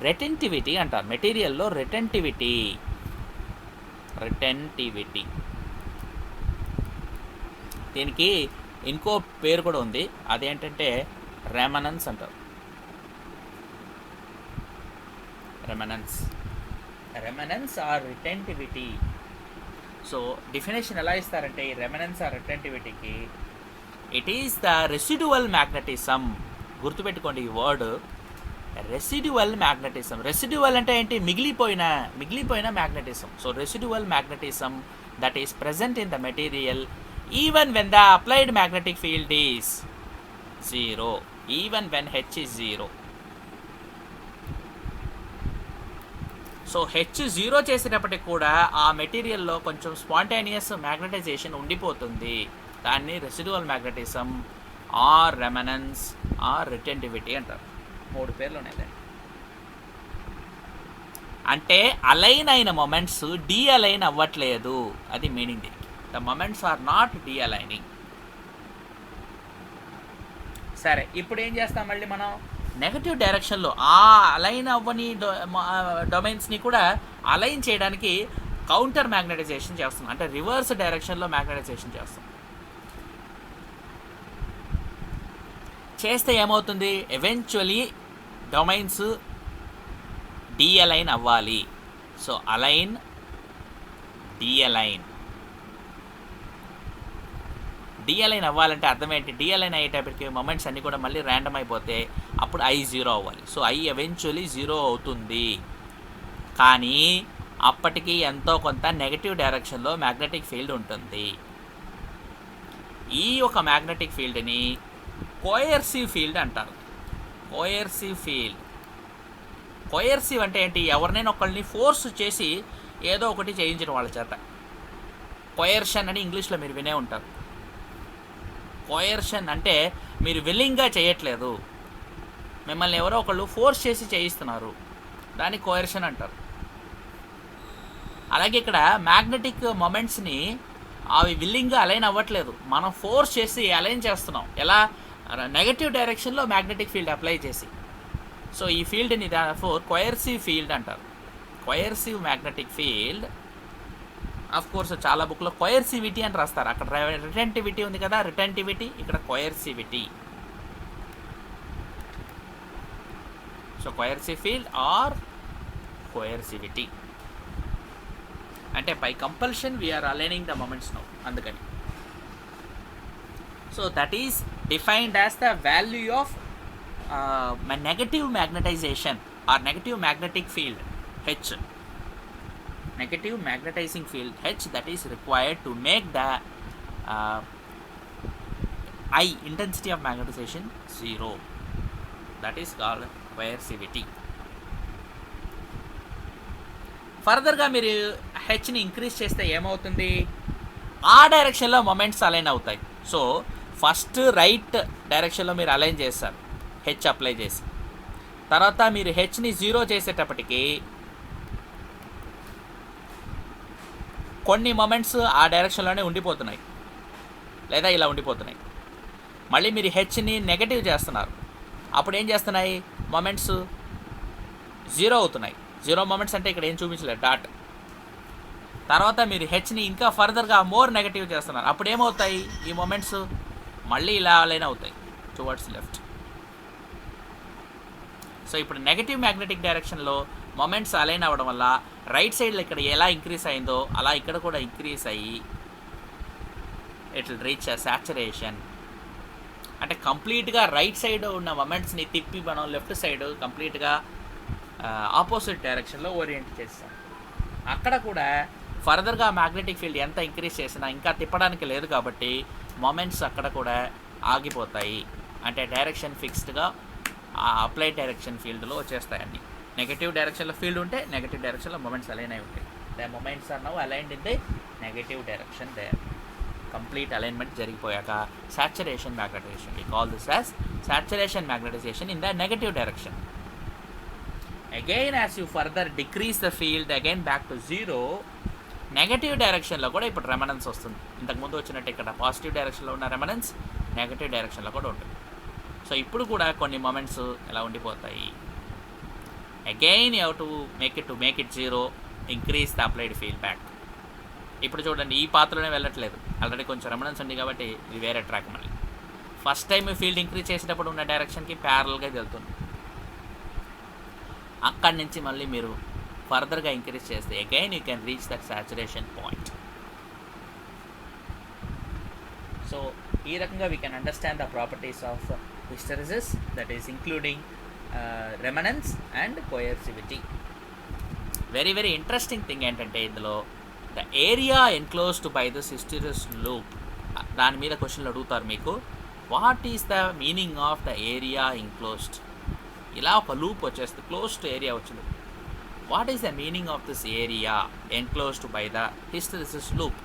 రెటెంటివిటీ అంటారు. మెటీరియల్లో రెటెంటివిటీ దీనికి ఇంకో పేరు కూడా ఉంది, అదేంటంటే రెమనెన్స్ అంటారు. Remanence or retentivity. So definition ఎలా ఇస్తారంటే ఈ రెమనెన్స్ ఆర్ రిటెంటివిటీకి, it is the residual magnetism. గుర్తుపెట్టుకోండి ఈ వర్డ్, రెసిడ్యువల్ మ్యాగ్నటిజం. రెసిడ్యువల్ అంటే ఏంటి? మిగిలిపోయిన magnetism. So residual magnetism that is present in the material even when the applied magnetic field is zero, even when H is zero. So H zero చేసేటప్పటికి కూడా ఆ మెటీరియల్లో కొంచెం స్పాంటేనియస్ మ్యాగ్నటైజేషన్ ఉండిపోతుంది. దాన్ని residual magnetism or remanence or రిటెంటివిటీ అంటారు. 3 పేర్లు ఉన్నాయి. అంటే అలైన్ అయిన మొమెంట్స్ డీ అలైన్ అవ్వట్లేదు, అది మీనింగ్ దీనికి. The moments are not dealigning. సరే, ఇప్పుడు ఏం చేస్తాం మళ్ళీ మనం నెగటివ్ డైరెక్షన్లో ఆ అలైన్ అవ్వని డొమైన్స్ని కూడా అలైన్ చేయడానికి కౌంటర్ మ్యాగ్నటైజేషన్ చేస్తాం. అంటే రివర్స్ డైరెక్షన్లో మ్యాగ్నటైజేషన్ చేస్తాం. చేస్తే ఏమవుతుంది? ఎవెన్చువలీ డొమైన్స్ డీ అలైన్ అవ్వాలి. సో అలైన్, డీ అలైన్ అవ్వాలంటే అర్థం ఏంటి? డీ అలైన్ అయ్యేటప్పటికి మొమెంట్స్ అన్నీ కూడా మళ్ళీ ర్యాండమ్ అయిపోతే అప్పుడు ఐ జీరో అవ్వాలి. సో ఐ ఎవెన్చువలీ జీరో అవుతుంది. కానీ అప్పటికి ఎంతో కొంత నెగటివ్ డైరెక్షన్లో మ్యాగ్నెటిక్ ఫీల్డ్ ఉంటుంది. ఈ ఒక మ్యాగ్నెటిక్ ఫీల్డ్ని కోయర్సివ్ ఫీల్డ్ అంటారు. కోయర్సివ్ అంటే ఏంటి? ఎవరినైనా ఒకళ్ళని ఫోర్స్ చేసి ఏదో ఒకటి చేయించడం వాళ్ళ చేత. కోయర్షన్ అని ఇంగ్లీష్లో మీరు వినే ఉంటారు. కోయర్షన్ అంటే మీరు విల్లింగ్గా చేయట్లేదు, మిమ్మల్ని ఎవరో ఒకళ్ళు ఫోర్స్ చేసి చేయిస్తున్నారు, దాన్ని కోయర్షన్ అంటారు. అలాగే ఇక్కడ మ్యాగ్నెటిక్ మొమెంట్స్ని అవి విల్లింగ్గా అలైన్ అవ్వట్లేదు, మనం ఫోర్స్ చేసి అలైన్ చేస్తున్నాం. ఎలా? నెగటివ్ డైరెక్షన్లో మ్యాగ్నెటిక్ ఫీల్డ్ అప్లై చేసి. సో ఈ ఫీల్డ్ని ఫోర్ కోయర్సివ్ ఫీల్డ్ అంటారు. Coercive magnetic field. Of course చాలా బుక్లో కోయర్సివిటీ అని రాస్తారు. అక్కడ రిటెంటివిటీ ఉంది కదా, రిటెంటివిటీ, ఇక్కడ coercivity. So coercive field or coercivity అంటే by compulsion we are aligning the moments now, అందుకని. So that is defined as the value of negative magnetization or negative magnetic field H. negative magnetizing field H that is required to make the I intensity of magnetization 0. That is called coercivity. ఫర్దర్గా మీరు హెచ్ని increase చేస్తే ఏమవుతుంది? ఆ డైరెక్షన్లో moments align అవుతాయి. So first right డైరెక్షన్లో మీరు align చేస్తారు హెచ్ అప్లై చేసి. తర్వాత మీరు హెచ్ని జీరో చేసేటప్పటికి కొన్ని మొమెంట్స్ ఆ డైరెక్షన్లోనే ఉండిపోతున్నాయి, లేదా ఇలా ఉండిపోతున్నాయి. మళ్ళీ మీరు హెచ్ని నెగటివ్ చేస్తున్నారు, అప్పుడు ఏం చేస్తున్నాయి? మొమెంట్స్ జీరో అవుతున్నాయి. జీరో మొమెంట్స్ అంటే ఇక్కడ ఏం చూపించలేదు, డాట్. తర్వాత మీరు హెచ్ని ఇంకా ఫర్దర్గా మోర్ నెగటివ్ చేస్తున్నారు, అప్పుడు ఏమవుతాయి? ఈ మొమెంట్స్ మళ్ళీ ఇలా అలైన్ అవుతాయి టువర్డ్స్ లెఫ్ట్. సో ఇప్పుడు నెగటివ్ మ్యాగ్నెటిక్ డైరెక్షన్లో మొమెంట్స్ అలైన్ అవ్వడం వల్ల రైట్ సైడ్లో ఇక్కడ ఎలా ఇంక్రీజ్ అయిందో అలా ఇక్కడ కూడా ఇంక్రీజ్ అయ్యి ఇట్ విల్ రీచ్ సాచురేషన్. అంటే కంప్లీట్గా రైట్ సైడ్ ఉన్న మొమెంట్స్ని తిప్పి మనం లెఫ్ట్ సైడ్ కంప్లీట్గా ఆపోజిట్ డైరెక్షన్లో ఓరియంట్ చేస్తాం. అక్కడ కూడా ఫర్దర్గా మ్యాగ్నెటిక్ ఫీల్డ్ ఎంత ఇంక్రీజ్ చేసినా ఇంకా తిప్పడానికి లేదు కాబట్టి మొమెంట్స్ అక్కడ కూడా ఆగిపోతాయి. అంటే డైరెక్షన్ ఫిక్స్డ్గా ఆ అప్లైడ్ డైరెక్షన్ ఫీల్డ్లో వచ్చేస్తాయండి. నెగటివ్ డైరెక్షన్లో ఫీల్డ్ ఉంటే నెగటివ్ డైరెక్షన్లో మొమెంట్స్ అలైన్ అయి ఉంటాయి. The moments are now aligned in the negative direction there. Complete alignment జరిగిపోయాక saturation magnetization. We call this as saturation magnetization in the negative direction. Again, as you further decrease the field, again back to zero, negative డైరెక్షన్లో కూడా ఇప్పుడు రెమనెన్స్ వస్తుంది. ఇంతకుముందు వచ్చినట్టు ఇక్కడ positive డైరెక్షన్లో ఉన్న రెమనెన్స్ negative డైరెక్షన్లో కూడా ఉంటుంది. సో ఇప్పుడు కూడా కొన్ని మొమెంట్స్ ఎలా ఉండిపోతాయి. Again you have to make it zero, increase the applied feel back. ఇప్పుడు చూడండి, ఈ పాత్రలోనే వెళ్ళట్లేదు, ఆల్రెడీ కొంచెం రెమనెన్స్ ఉంది కాబట్టి ఇది వేరే ట్రాక్. మళ్ళీ ఫస్ట్ టైం ఫీల్డ్ ఇంక్రీజ్ చేసేటప్పుడు ఉన్న డైరెక్షన్కి ప్యారల్గా వెళ్తుంది. అక్కడి నుంచి మళ్ళీ మీరు ఫర్దర్గా ఇంక్రీజ్ చేస్తే again you can reach that saturation point. So ఈ రకంగా we can understand the properties of hysteresis, that is including remanence and coercivity. Very very interesting thing ఏంటంటే ఇందులో the area enclosed by this hysteresis loop, దాని మీద క్వశ్చన్లు అడుగుతారు మీకు. What is the meaning of the area enclosed? ఇలా ఒక loop వచ్చేస్తుంది, క్లోజ్డ్ ఏరియా వచ్చింది. What is the meaning of this area enclosed by the hysteresis loop?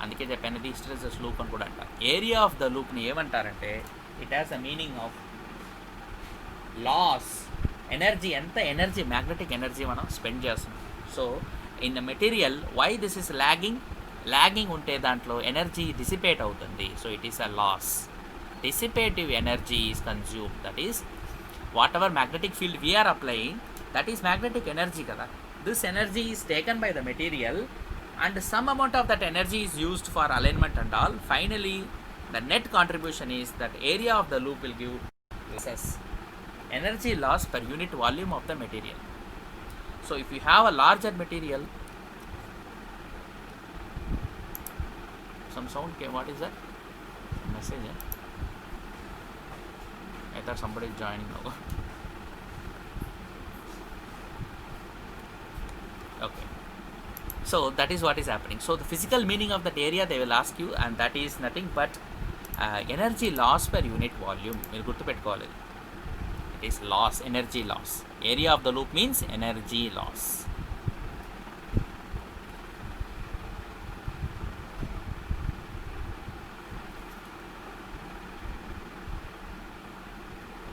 అందుకే చెప్పాను ఇది హిస్టెరిసిస్ లూప్ అని కూడా అంటారు. ఏరియా ఆఫ్ ద లూప్ని ఏమంటారంటే it has the meaning of loss energy. ఎంత ఎనర్జీ, మ్యాగ్నెటిక్ ఎనర్జీ మనం స్పెండ్ చేస్తున్నాం. So in the material why this is lagging ఉంటే దాంట్లో ఎనర్జీ డిసిపేట్ అవుతుంది. So it is a loss. Dissipative energy is consumed, that is whatever magnetic field we are applying, that is magnetic energy kada. This energy is taken by the material and some amount of that energy is used for alignment and all. Finally the net contribution is that area of the loop will give losses, energy loss per unit volume of the material. So if you have a larger material, some sound came, what is that? Message, eh? I thought somebody is joining now. Okay. So that is what is happening. So the physical meaning of that area they will ask you, and that is nothing but energy loss per unit volume. మీరు గుర్తుపెట్టుకోవాలి. It is loss, energy loss. Area of the loop means energy loss.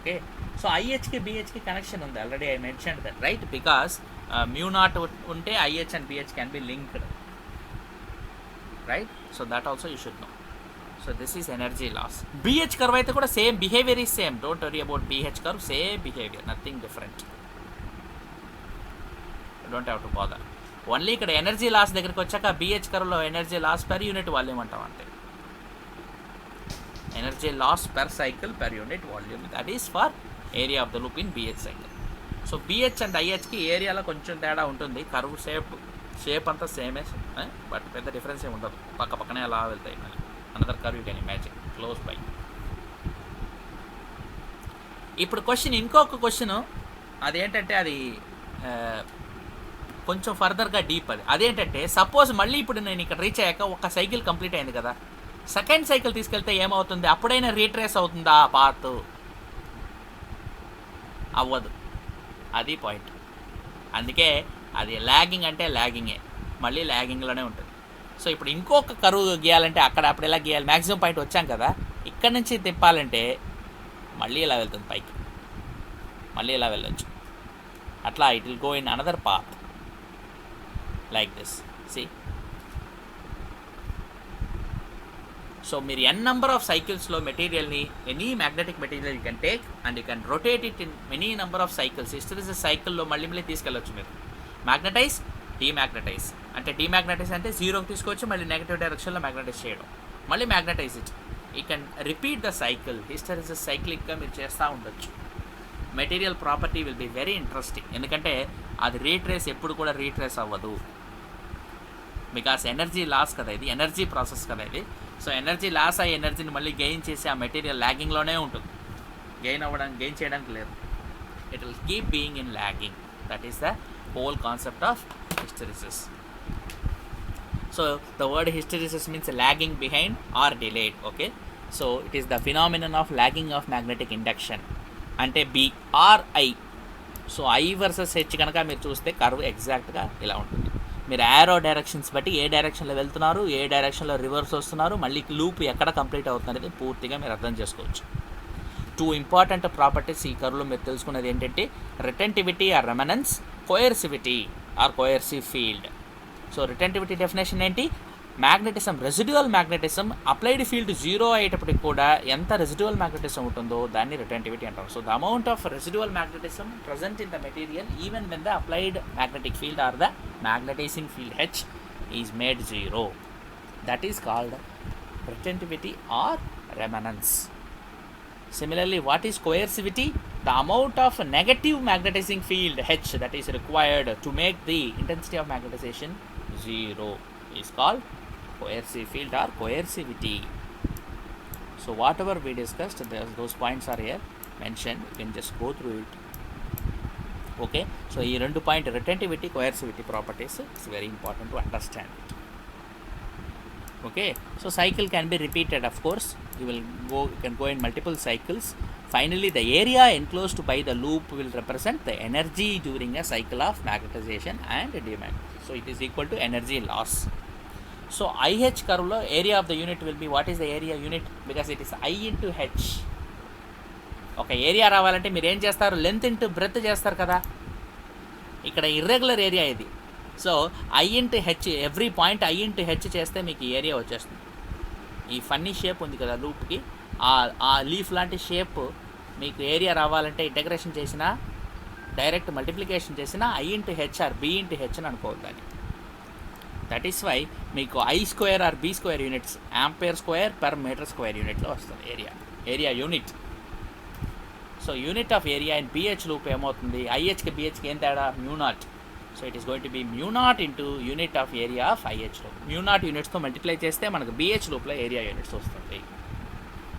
Okay, so IH కి BH కి connection ఉంది, already I mentioned that, right? Because mu naught ఉంటే IH and BH can be linked, right? So that also you should know. So this is energy loss. BH curve అయితే కూడా same behaviour is same. Don't worry about BH curve, same behavior, nothing different. You don't have to bother. Only ఇక్కడ energy loss దగ్గరికి వచ్చాక BH కర్వ్లో energy loss per unit volume అంటాం అంతే. Energy loss per cycle per unit volume, that is for area of the loop in BH cycle. So BH and IH కి ఏరియాలో కొంచెం తేడా ఉంటుంది. కర్వ్ షేప్ అంతా సేమే, బట్ పెద్ద డిఫరెన్స్ ఏమి ఉండదు, పక్క పక్కనే అలా వెళ్తాయి. మళ్ళీ another curve you can imagine close by. ఇప్పుడు క్వశ్చన్, ఇంకొక క్వశ్చన్ అదేంటంటే అది కొంచెం ఫర్దర్గా డీప్. అదేంటంటే సపోజ్ మళ్ళీ ఇప్పుడు నేను ఇక్కడ రీచ్ అయ్యాక ఒక సైకిల్ కంప్లీట్ అయింది కదా, సెకండ్ సైకిల్ తీసుకెళ్తే ఏమవుతుంది? అప్పుడైనా రీట్రేస్ అవుతుందా ఆ పాత్? అవ్వదు. అది పాయింట్. అందుకే అది లాగింగ్ అంటే లాగింగే, మళ్ళీ లాగింగ్లోనే ఉంటుంది. సో ఇప్పుడు ఇంకొక కరువు గీయాలంటే అప్పుడు ఎలా గీయాలి? మ్యాక్సిమం పాయింట్ వచ్చాం కదా, ఇక్కడ నుంచి తిప్పాలంటే మళ్ళీ ఇలా వెళ్తుంది పైకి, మళ్ళీ ఇలా వెళ్ళొచ్చు. అట్లా it will go in another path like this. See, so మీరు n నెంబర్ ఆఫ్ సైకిల్స్లో మెటీరియల్ని, any magnetic material you can take and you can rotate it in many number of cycles. Hysteresis సైకిల్లో మళ్ళీ తీసుకెళ్ళొచ్చు మీరు. Magnetise, demagnetise. అంటే demagnetise అంటే జీరోకి తీసుకోవచ్చు, మళ్ళీ నెగటివ్ డైరెక్షన్లో మ్యాగ్నటైజ్ చేయడం, మళ్ళీ magnetize it. You can repeat the cycle. Hysteresis సైక్లిక్గా మీరు చేస్తూ ఉండొచ్చు. Material property will be very interesting, ఎందుకంటే అది రీట్రేస్ ఎప్పుడు కూడా రీట్రేస్ అవ్వదు. బికాస్ ఎనర్జీ లాస్ కదా ఇది, ఎనర్జీ ప్రాసెస్ కదా ఇది. సో ఎనర్జీ లాస్ అయ్యే ఎనర్జీని మళ్ళీ గెయిన్ చేసి ఆ మెటీరియల్ లాగింగ్లోనే ఉంటుంది, గెయిన్ చేయడానికి లేదు. It will keep being in lagging. That is the whole concept of hysteresis. So the word hysteresis means lagging behind or delayed. Okay, so it is the phenomenon of lagging of magnetic induction. అంటే BRI, so I versus H కనుక మీరు చూస్తే curve ఎగ్జాక్ట్గా ఇలా ఉంటుంది. మీరు arrow directions బట్టి ఏ డైరెక్షన్లో వెళ్తున్నారు, ఏ డైరెక్షన్లో రివర్స్ వస్తున్నారు, మళ్ళీ లూప్ ఎక్కడ కంప్లీట్ అవుతుంది అనేది పూర్తిగా మీరు అర్థం చేసుకోవచ్చు. 2 ఇంపార్టెంట్ ప్రాపర్టీస్ ఈ కర్వ్లో మీరు తెలుసుకునేది ఏంటంటే retentivity or remanence, coercivity or coercive field. So retentivity definition ఏంటి? Magnetism, residual magnetism applied field 0 అయ్యేటప్పటికి కూడా ఎంత రెసిడ్యువల్ మ్యాగ్నెటిజం ఉంటుందో దాన్ని రిటెంటివిటీ అంటారు. So the amount of residual magnetism present in the material even when the applied magnetic field or the magnetising field H is made 0. That is called retentivity or remanence. Similarly, what is coercivity? The amount of negative magnetizing field H that is required to make the intensity of magnetization 0 is called coercive field or coercivity. So whatever we discussed, those points are here mentioned. You can just go through it. Okay, so ఈ రెండు point retentivity, coercivity properties is very important to understand it. Okay, so cycle can be repeated, of course. You can go in multiple cycles. Finally, the area enclosed by the loop will represent the energy during a cycle of magnetization and demagnetization. So it is equal to energy loss. So IH curve lo area of the unit will be, what is the area unit? Because it is I into H. ఒక area రావాలంటే మీరు ఏం చేస్తారు? Length into breath చేస్తారు కదా. ఇక్కడ irregular area ఇది. So I into H, every point I into H చేస్తే మీకు ఏరియా వచ్చేస్తుంది. ఈ ఫన్నీ షేప్ ఉంది కదా లూప్కి, ఆ లీఫ్ లాంటి షేప్ మీకు ఏరియా రావాలంటే ఇంటగ్రేషన్ చేసినా డైరెక్ట్ మల్టిప్లికేషన్ చేసినా I into H or B into H అని అనుకోవద్దు దాన్ని. దట్ ఈస్ వై మీకు I square or B square units ampere square per metre square యూనిట్లో వస్తుంది area unit. So unit of area in BH loop ఏమవుతుంది? IHకి BHకి ఏం తేడా? μ0. So it is going to be μ0 into unit of area of IH loop. μ0 యూనిట్స్తో multiply చేస్తే మనకు BH లూప్లో ఏరియా యూనిట్స్ వస్తుంది.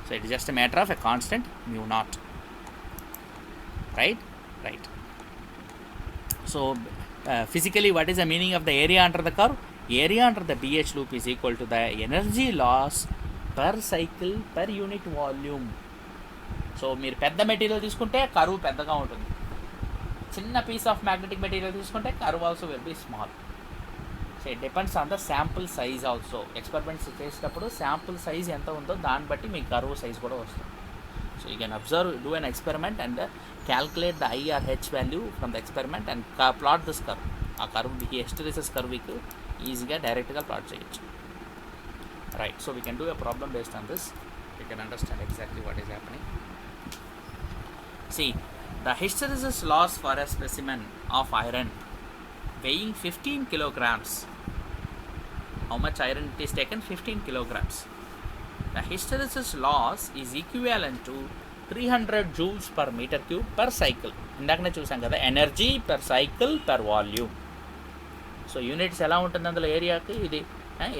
So it is just a matter of a constant μ0. Right. So physically what is the meaning of the area under the curve? Area under the BH loop is equal to the energy loss per cycle per unit volume. So మీరు పెద్ద material తీసుకుంటే curve పెద్దగా ఉంటుంది, చిన్న piece of magnetic material తీసుకుంటే curve also will be small. So it depends on the sample size also. Experiments చేసేటప్పుడు sample size ఎంత ఉందో దాన్ని బట్టి మీ కర్వ్ సైజ్ కూడా వస్తుంది. So you can observe, do an experiment and calculate the I or H value from the experiment and plot this curve. ఆ curve మీకు hysteresis కర్వ్కి ఈజీగా డైరెక్ట్గా ప్లాట్ చేయొచ్చు. Right, so we can do a problem based on this. You can understand exactly what is happening. See, the hysteresis loss for a specimen of iron weighing 15 kilograms. How much iron it is taken? 15 kilograms. The hysteresis loss is equivalent to 300 joules per meter cube per cycle. ఇందాకనే చూసాం కదా, energy per cycle per volume. So units ఎలా ఉంటుంది అందులో ఏరియాకి, ఇది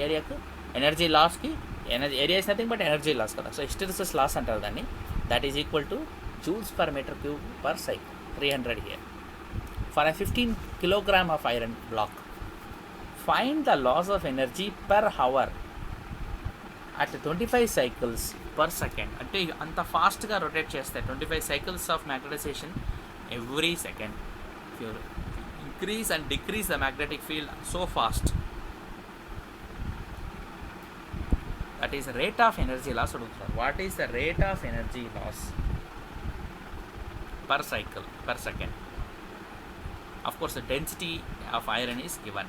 ఏరియాకి energy లాస్కి, area is nothing but energy loss కదా. సో హిస్టెరిసిస్ లాస్ అంటారు దాన్ని. That is equal to joules per meter cube per cycle, 300 here. For a 15 kilogram of iron block, find the loss of energy per hour at 25 cycles per second. అంటే అంత ఫాస్ట్గా rotate చేస్తే 25 cycles of magnetization every second. If you increase and decrease the magnetic field so fast, that is rate of energy loss అడుగుతారు. What is the rate of energy loss per cycle per second? Of course, the density of iron is given.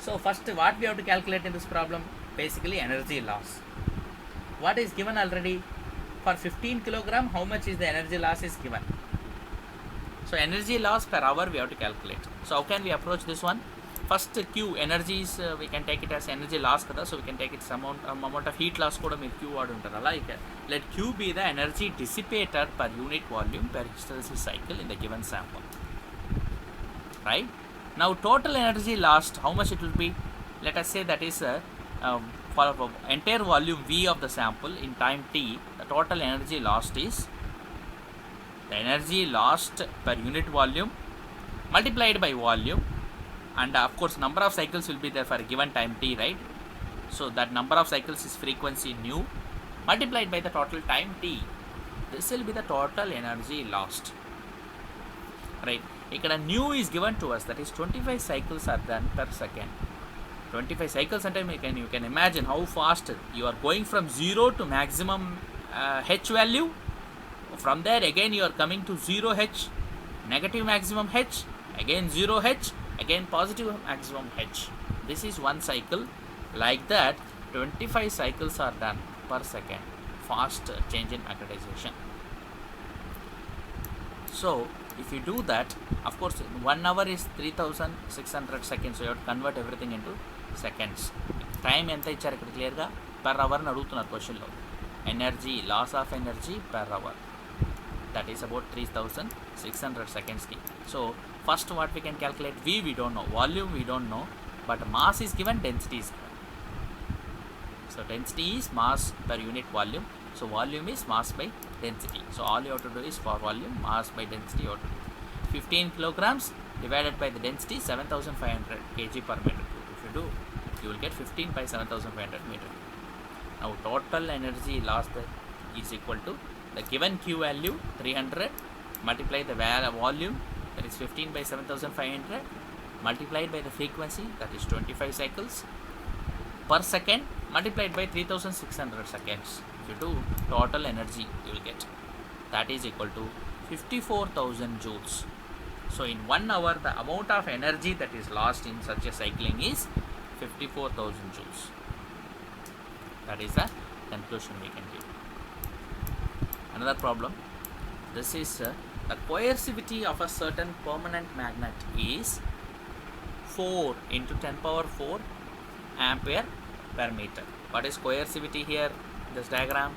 So first, what we have to calculate in this problem? Basically, energy loss. What is given already? For 15 kilogram, how much is the energy loss is given? So energy loss per hour we have to calculate. So how can we approach this one? First, Q energy is we can take it as energy loss kada. So we can take it some amount of heat loss kuda meer Q vaadu untaru ala. Let Q be the energy dissipated per unit volume per hysteresis cycle in the given sample. Right? Now total energy lost, how much it will be? Let us say that is for entire volume V of the sample in time t, the total energy lost is the energy lost per unit volume multiplied by volume, and of course number of cycles will be there for a given time t, right? So that number of cycles is frequency nu multiplied by the total time t. This will be the total energy lost. right? Ikkada nu is given to us, that is 25 cycles are done per second. 25 cycles and time, you can imagine how fast you are going from 0 to maximum h value. From there again you are coming to 0h, negative maximum h, again 0h, again positive maximum h. This is one cycle. Like that 25 cycles are done per second. Fast change in magnetization. So if you do that, of course 1 hour is 3600 seconds, so you have to convert everything into seconds. Time enta icharu ikkada clear ga per hour ni adugutunnaru question lo. Energy, loss of energy per hour, that is about 3600 seconds ki. So first what we can calculate, we don't know, volume we don't know, but mass is given, density is given. So density is mass per unit volume, so volume is mass by density. So all you have to do is for volume, mass by density you have to do 15 kilograms divided by the density 7500 kg per meter cube. If you do, you will get 15 by 7500 meter cube. Now total energy lost is equal to the given Q value 300 multiply the volume, that is 15 by 7500 multiplied by the frequency, that is 25 cycles per second multiplied by 3600 seconds. If you do total energy, you will get, that is equal to 54,000 joules. So in 1 hour the amount of energy that is lost in such a cycling is 54,000 joules. That is the conclusion we can give. Another problem, this is the coercivity of a certain permanent magnet is 4 into 10 power 4 ampere per meter. What is coercivity here? This diagram,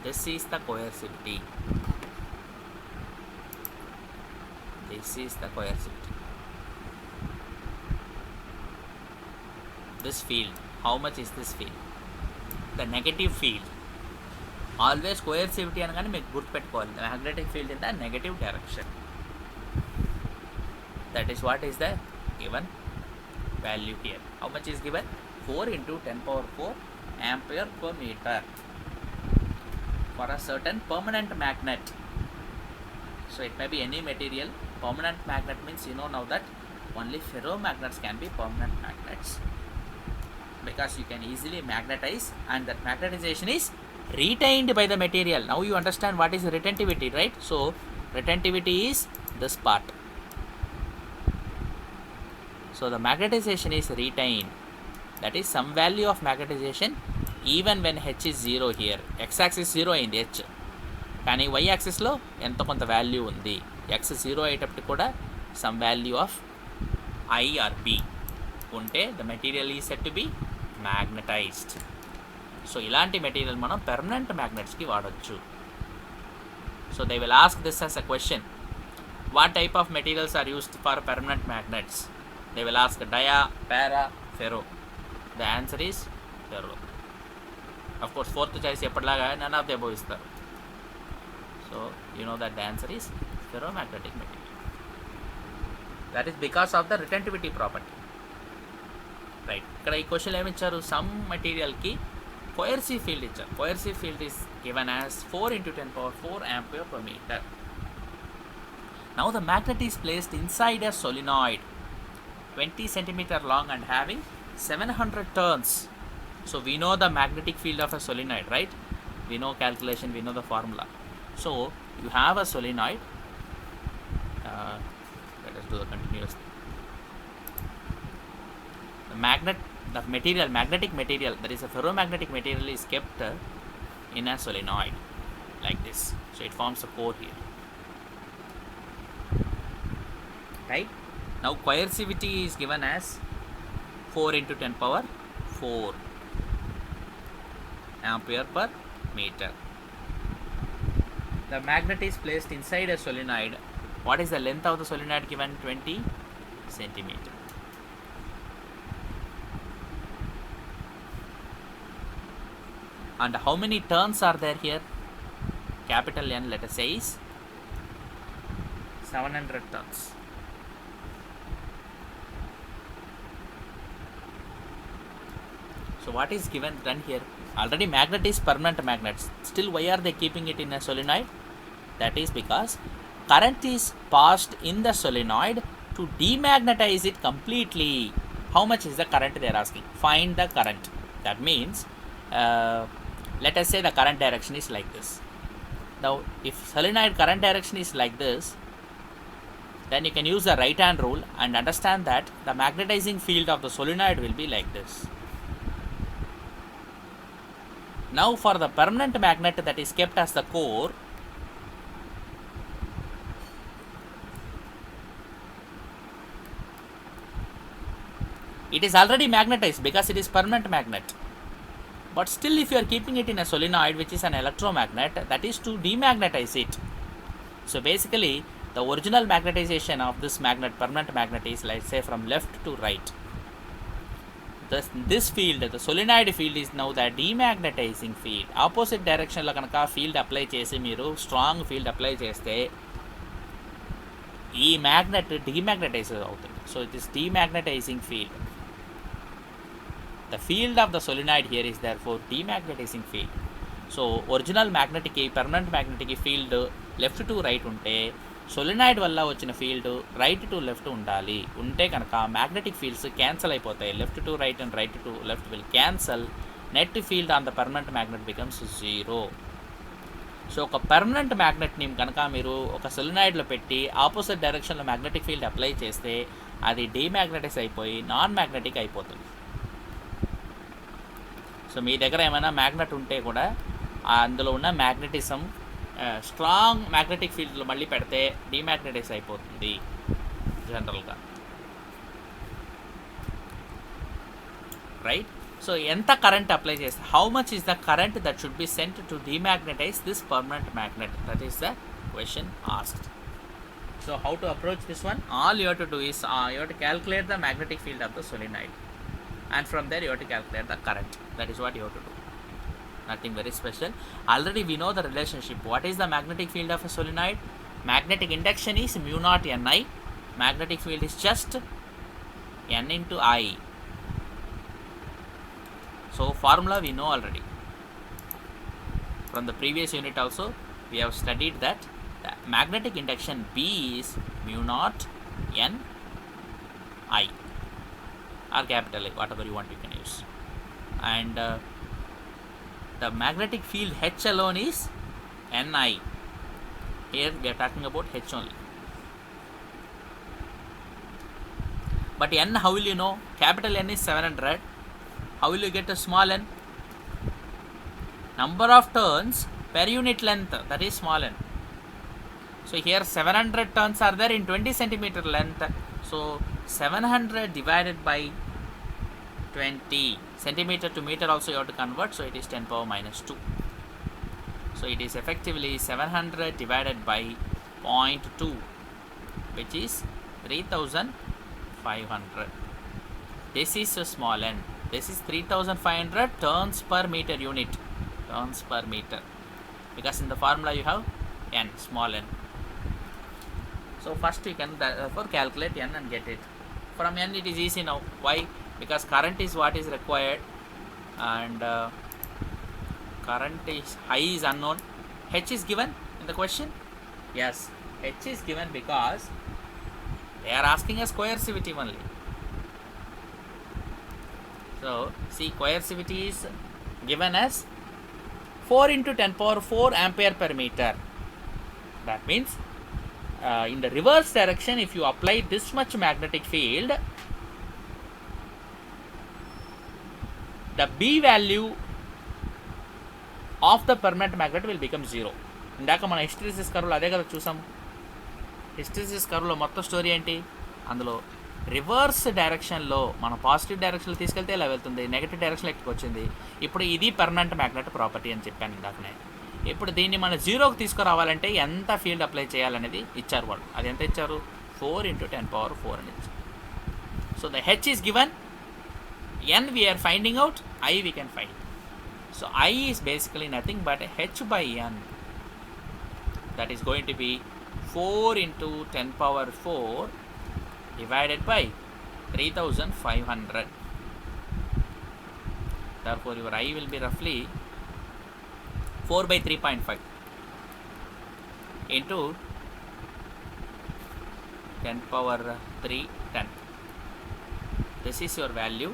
this is the coercivity. This is the coercivity. This field, how much is this field? The negative field. Always coercivity అనగానే మీకు గుర్తుపెట్టుకోవాలి, the magnetic field in the negative direction. That is what is the given value here. How much is given? 4 into 10 power 4 ampere per meter for a certain permanent magnet. So it may be any material. Permanent magnet means, you know now that only ferromagnets can be permanent magnets, because you can easily magnetize and that magnetization is retained by the material. Now you understand what is retentivity, right? So retentivity is this part. So the magnetization is retained, that is some value of magnetization even when h is 0 here. x-axis 0 అయింది h, కానీ y-axis లో ఎంత కొంత value ఉంది. x 0 అయ్యేటప్పుడు కూడా some value of I or B ఉంటే the material is said to be magnetized. So ఇలాంటి మెటీరియల్ మనం పెర్మనెంట్ మ్యాగ్నెట్స్కి వాడచ్చు. So they will ask this as a question, what type of materials are used for permanent magnets? They will ask dia, para, ferro. The answer is ferro. Of course fourth choice ఎప్పటిలాగా none of the above ఇస్తారు. So you know that the answer is ferromagnetic material. That is because of the retentivity property, right? ఇక్కడ ఈ question ఏమి ఇచ్చారు, some మెటీరియల్కి coercive field ఇచ్చారు. Coercive field is given as 4 into 10 power 4 ampere per meter. Now the magnet is placed inside a solenoid 20 centimeter long and having 700 turns. So we know the magnetic field of a solenoid, right? We know calculation, we know the formula. So you have a solenoid. Let us do the continuous. The magnetic material, that is a ferromagnetic material, is kept in a solenoid like this. So it forms a core here, right? Now coercivity is given as 4 into 10 power 4 ampere per meter. The magnet is placed inside a solenoid. What is the length of the solenoid given? 20 centimeter. And how many turns are there here? Capital N, let us say, is 700 turns. So what is given done here? Already magnet is permanent magnets. Still why are they keeping it in a solenoid? That is because current is passed in the solenoid to demagnetize it completely. How much is the current they are asking? Find the current. That means, let us say the current direction is like this. Now, if solenoid current direction is like this, then you can use the right hand rule and understand that the magnetizing field of the solenoid will be like this. Now, for the permanent magnet that is kept as the core, it is already magnetized because it is permanent magnet. But still, if you are keeping it in a solenoid which is an electromagnet, that is to demagnetize it. So basically, the original magnetization of this magnet, permanent magnet, is, let's say, from left to right. This field, the solenoid field, is now the demagnetizing field. Opposite direction lo kanaka field apply chesi meeru strong field apply cheste ee magnet demagnetize avutundi. So it is demagnetizing field. The field of the solenoid here is therefore demagnetizing field. So original magnetic permanent magnetic field left to right unte solenoid వల్ల వచ్చిన field right to left ఉండాలి. ఉంటే కనుక magnetic fields cancel అయిపోతాయి. Left to right and right to left will cancel. Net field on the permanent magnet becomes 0. So ఒక permanent మ్యాగ్నెట్ని కనుక మీరు ఒక సొలినాయిడ్లో పెట్టి ఆపోజిట్ డైరెక్షన్లో మ్యాగ్నెటిక్ ఫీల్డ్ అప్లై చేస్తే అది డీమ్యాగ్నెటైజ్ అయిపోయి నాన్ మ్యాగ్నెటిక్ అయిపోతుంది. సో మీ దగ్గర ఏమైనా మ్యాగ్నెట్ ఉంటే కూడా అందులో ఉన్న మ్యాగ్నెటిజం స్ట్రాంగ్ మ్యాగ్నెటిక్ ఫీల్డ్లో మళ్ళీ పెడితే డీమ్యాగ్నెటైజ్ అయిపోతుంది జనరల్గా, రైట్. సో ఎంత కరెంట్ అప్లై చేస్తే, how much is the current that should be sent to demagnetise this permanent magnet? That is the question asked. So how to approach this one? All you have to do is you have to calculate the magnetic field of the solenoid, and from there you have to calculate the current. That is what you have to do. Nothing very special. Already we know the relationship. What is the magnetic field of a solenoid? Magnetic induction is mu naught Ni. Magnetic field is just N into I. So formula we know already. From the previous unit also we have studied that the magnetic induction B is mu naught N I, or capital I, whatever you want you can use. And the magnetic field H alone is Ni. Here we are talking about H only. But N, how will you know? Capital N is 700. How will you get a small n? Number of turns per unit length, that is small n. So here 700 turns are there in 20 centimeter length. So 700 divided by 20 centimeter to meter also you have to convert, so it is 10 power minus 2. So it is effectively 700 divided by 0.2, which is 3500. This is a small n. This is 3500 turns per meter unit. Turns per meter, because in the formula you have n, small n. So first you can therefore calculate n and get it. From n it is easy now. Why? Because current is what is required, and current is I is unknown. H is given in the question. Yes, H is given because they are asking us coercivity only. So see, coercivity is given as 4 into 10 power 4 ampere per meter. That means in the reverse direction, if you apply this much magnetic field, the B value of the permanent magnet will become 0. ఇందాక మన hysteresis కర్వ్లో అదే కదా చూసాం. Hysteresis కర్వ్లో మొత్తం story ఏంటి? అందులో reverse డైరెక్షన్లో మనం పాజిటివ్ డైరెక్షన్లో తీసుకెళ్తే ఇలా వెళ్తుంది, నెగిటివ్ డైరెక్షన్లో ఎక్కువ వచ్చింది. ఇప్పుడు ఇది పర్మనెంట్ మ్యాగ్నెట్ ప్రాపర్టీ అని చెప్పాను ఇందాకనే. ఇప్పుడు దీన్ని మనం 0కి తీసుకురావాలంటే ఎంత ఫీల్డ్ అప్లై చేయాలనేది ఇచ్చారు వాళ్ళు. అది ఎంత ఇచ్చారు? 4 into 10 power 4 అని ఇచ్చారు. So the H is given, N we are finding out, I we can find. So I is basically nothing but H by N. That is going to be 4 into 10 power 4 divided by 3500. Therefore your I will be roughly 4 by 3.5 into 10 power 3 10. This is your value,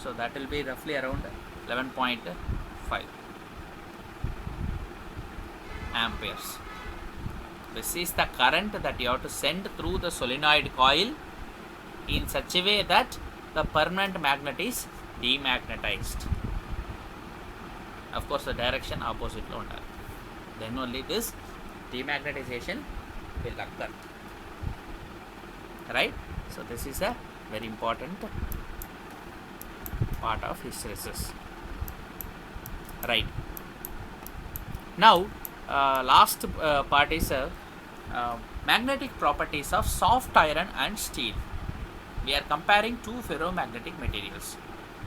so that will be roughly around 11.5 amperes. This is the current that you have to send through the solenoid coil in such a way that the permanent magnet is demagnetized. Of course, the direction opposite lo undali, then only this demagnetization will occur, right? So this is a very important part of hysteresis, right? Now last part is magnetic properties of soft iron and steel. We are comparing two ferromagnetic materials.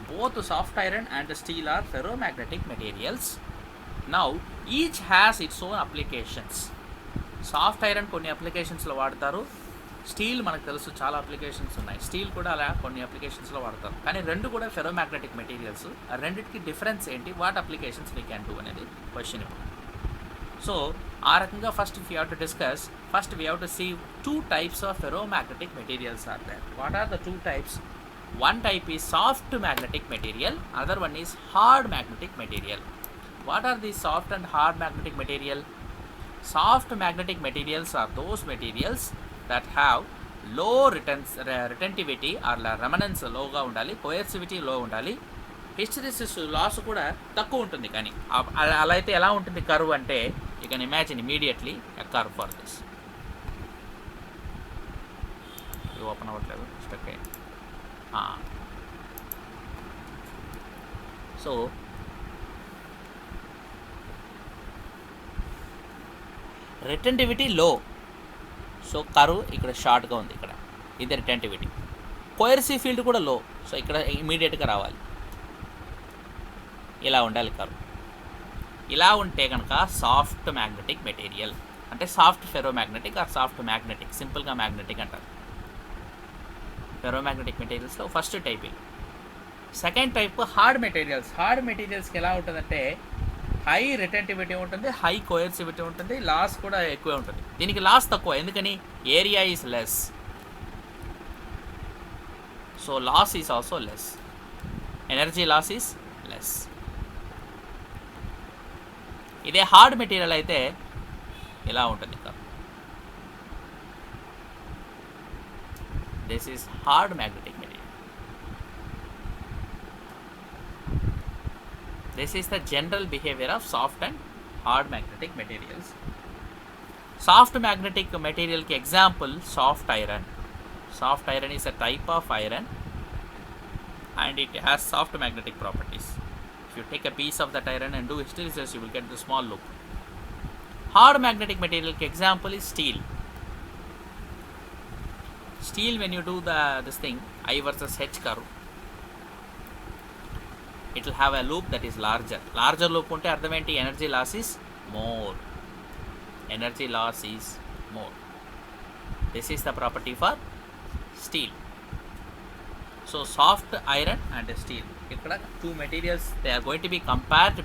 Both soft iron and steel are ferromagnetic materials. Now each has its own applications. Soft iron కొన్ని అప్లికేషన్స్లో వాడతారు, steel మనకు తెలుసు చాలా applications ఉన్నాయి, steel కూడా అలా కొన్ని అప్లికేషన్స్లో వాడతారు. కానీ రెండు కూడా ఫెరోమాగ్నెటిక్ మెటీరియల్స్. ఆ రెండింటికి డిఫరెన్స్ ఏంటి, what applications we can do అనేది క్వశ్చన్ ఇప్పుడు. సో ఆ రకంగా first if you have to discuss, first we have to see two types of ferromagnetic materials are there. What are the two types? One type is soft magnetic material, other one is hard magnetic material. What are these soft and hard magnetic material? Soft magnetic materials are those materials that have low retentivity or remanence low ga undali, coercivity low undali, hysteresis loss kuda takku untundi. Kani ala aithe ela untundi curve ante you can imagine immediately a curve for this. It open avatledu, stuck ayi. So retentivity లో, so curve ఇక్కడ షార్ట్గా ఉంది, ఇక్కడ ఇది రిటెంటివిటీ. Coercive field కూడా లో, so ఇక్కడ ఇమీడియట్గా రావాలి, ఇలా ఉండాలి కర్వ్. ఇలా ఉంటే కనుక సాఫ్ట్ మ్యాగ్నెటిక్ మెటీరియల్, అంటే soft ferromagnetic or soft magnetic, సింపుల్గా మ్యాగ్నెటిక్ అంటారు. ఫెరోమాగ్నెటిక్ మెటీరియల్స్లో ఫస్ట్ టైప్ ఇది. Second type hard materials. Hard మెటీరియల్స్కి ఎలా ఉంటుందంటే హై రిటెంటివిటీ ఉంటుంది, హై కోయర్సివిటీ ఉంటుంది, లాస్ కూడా ఎక్కువే ఉంటుంది. దీనికి లాస్ తక్కువ, ఎందుకని area is less, so loss is also less, energy loss is less. ఇదే హార్డ్ మెటీరియల్ అయితే ఇలా ఉంటుంది. This is hard magnetic material. This is the general behavior of soft and hard magnetic materials. Soft magnetic material ki example soft iron. Soft iron is a type of iron and it has soft magnetic properties. If you take a piece of that iron and do hysteresis, you will get the small loop. Hard magnetic material ki example is steel. Steel, when you do this thing I versus H curve, it will have a loop that is larger loop unte ardham enti, energy loss is more, energy loss is more. This is the property for steel. So soft iron and steel, ikkada two materials, they are going to be compared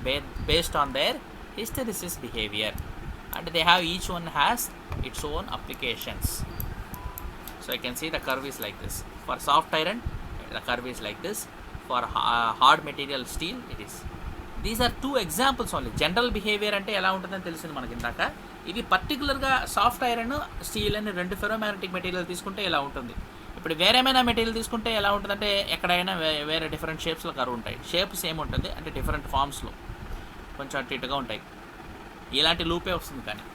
based on their hysteresis behavior, and they have, each one has its own applications. So you can see the curve is like this. For soft iron the curve is like this, for hard material steel it is. These are two examples only. General behavior ante ela untundani telisindi manaki indaka. Idi particular ga soft iron steel ani rendu ferromagnetic material తీసుకుంటే ఎలా ఉంటుంది. ఇప్పుడు వేరేమైనా material తీసుకుంటే ఎలా ఉంటుందంటే ఎక్కడైనా వేరే different షేప్స్లో curve ఉంటాయి. షేప్ సేమ్ ఉంటుంది, అంటే డిఫరెంట్ ఫామ్స్లో కొంచెం అటు ఇటుగా ఉంటాయి. ఇలాంటి లూపే వస్తుంది కానీ,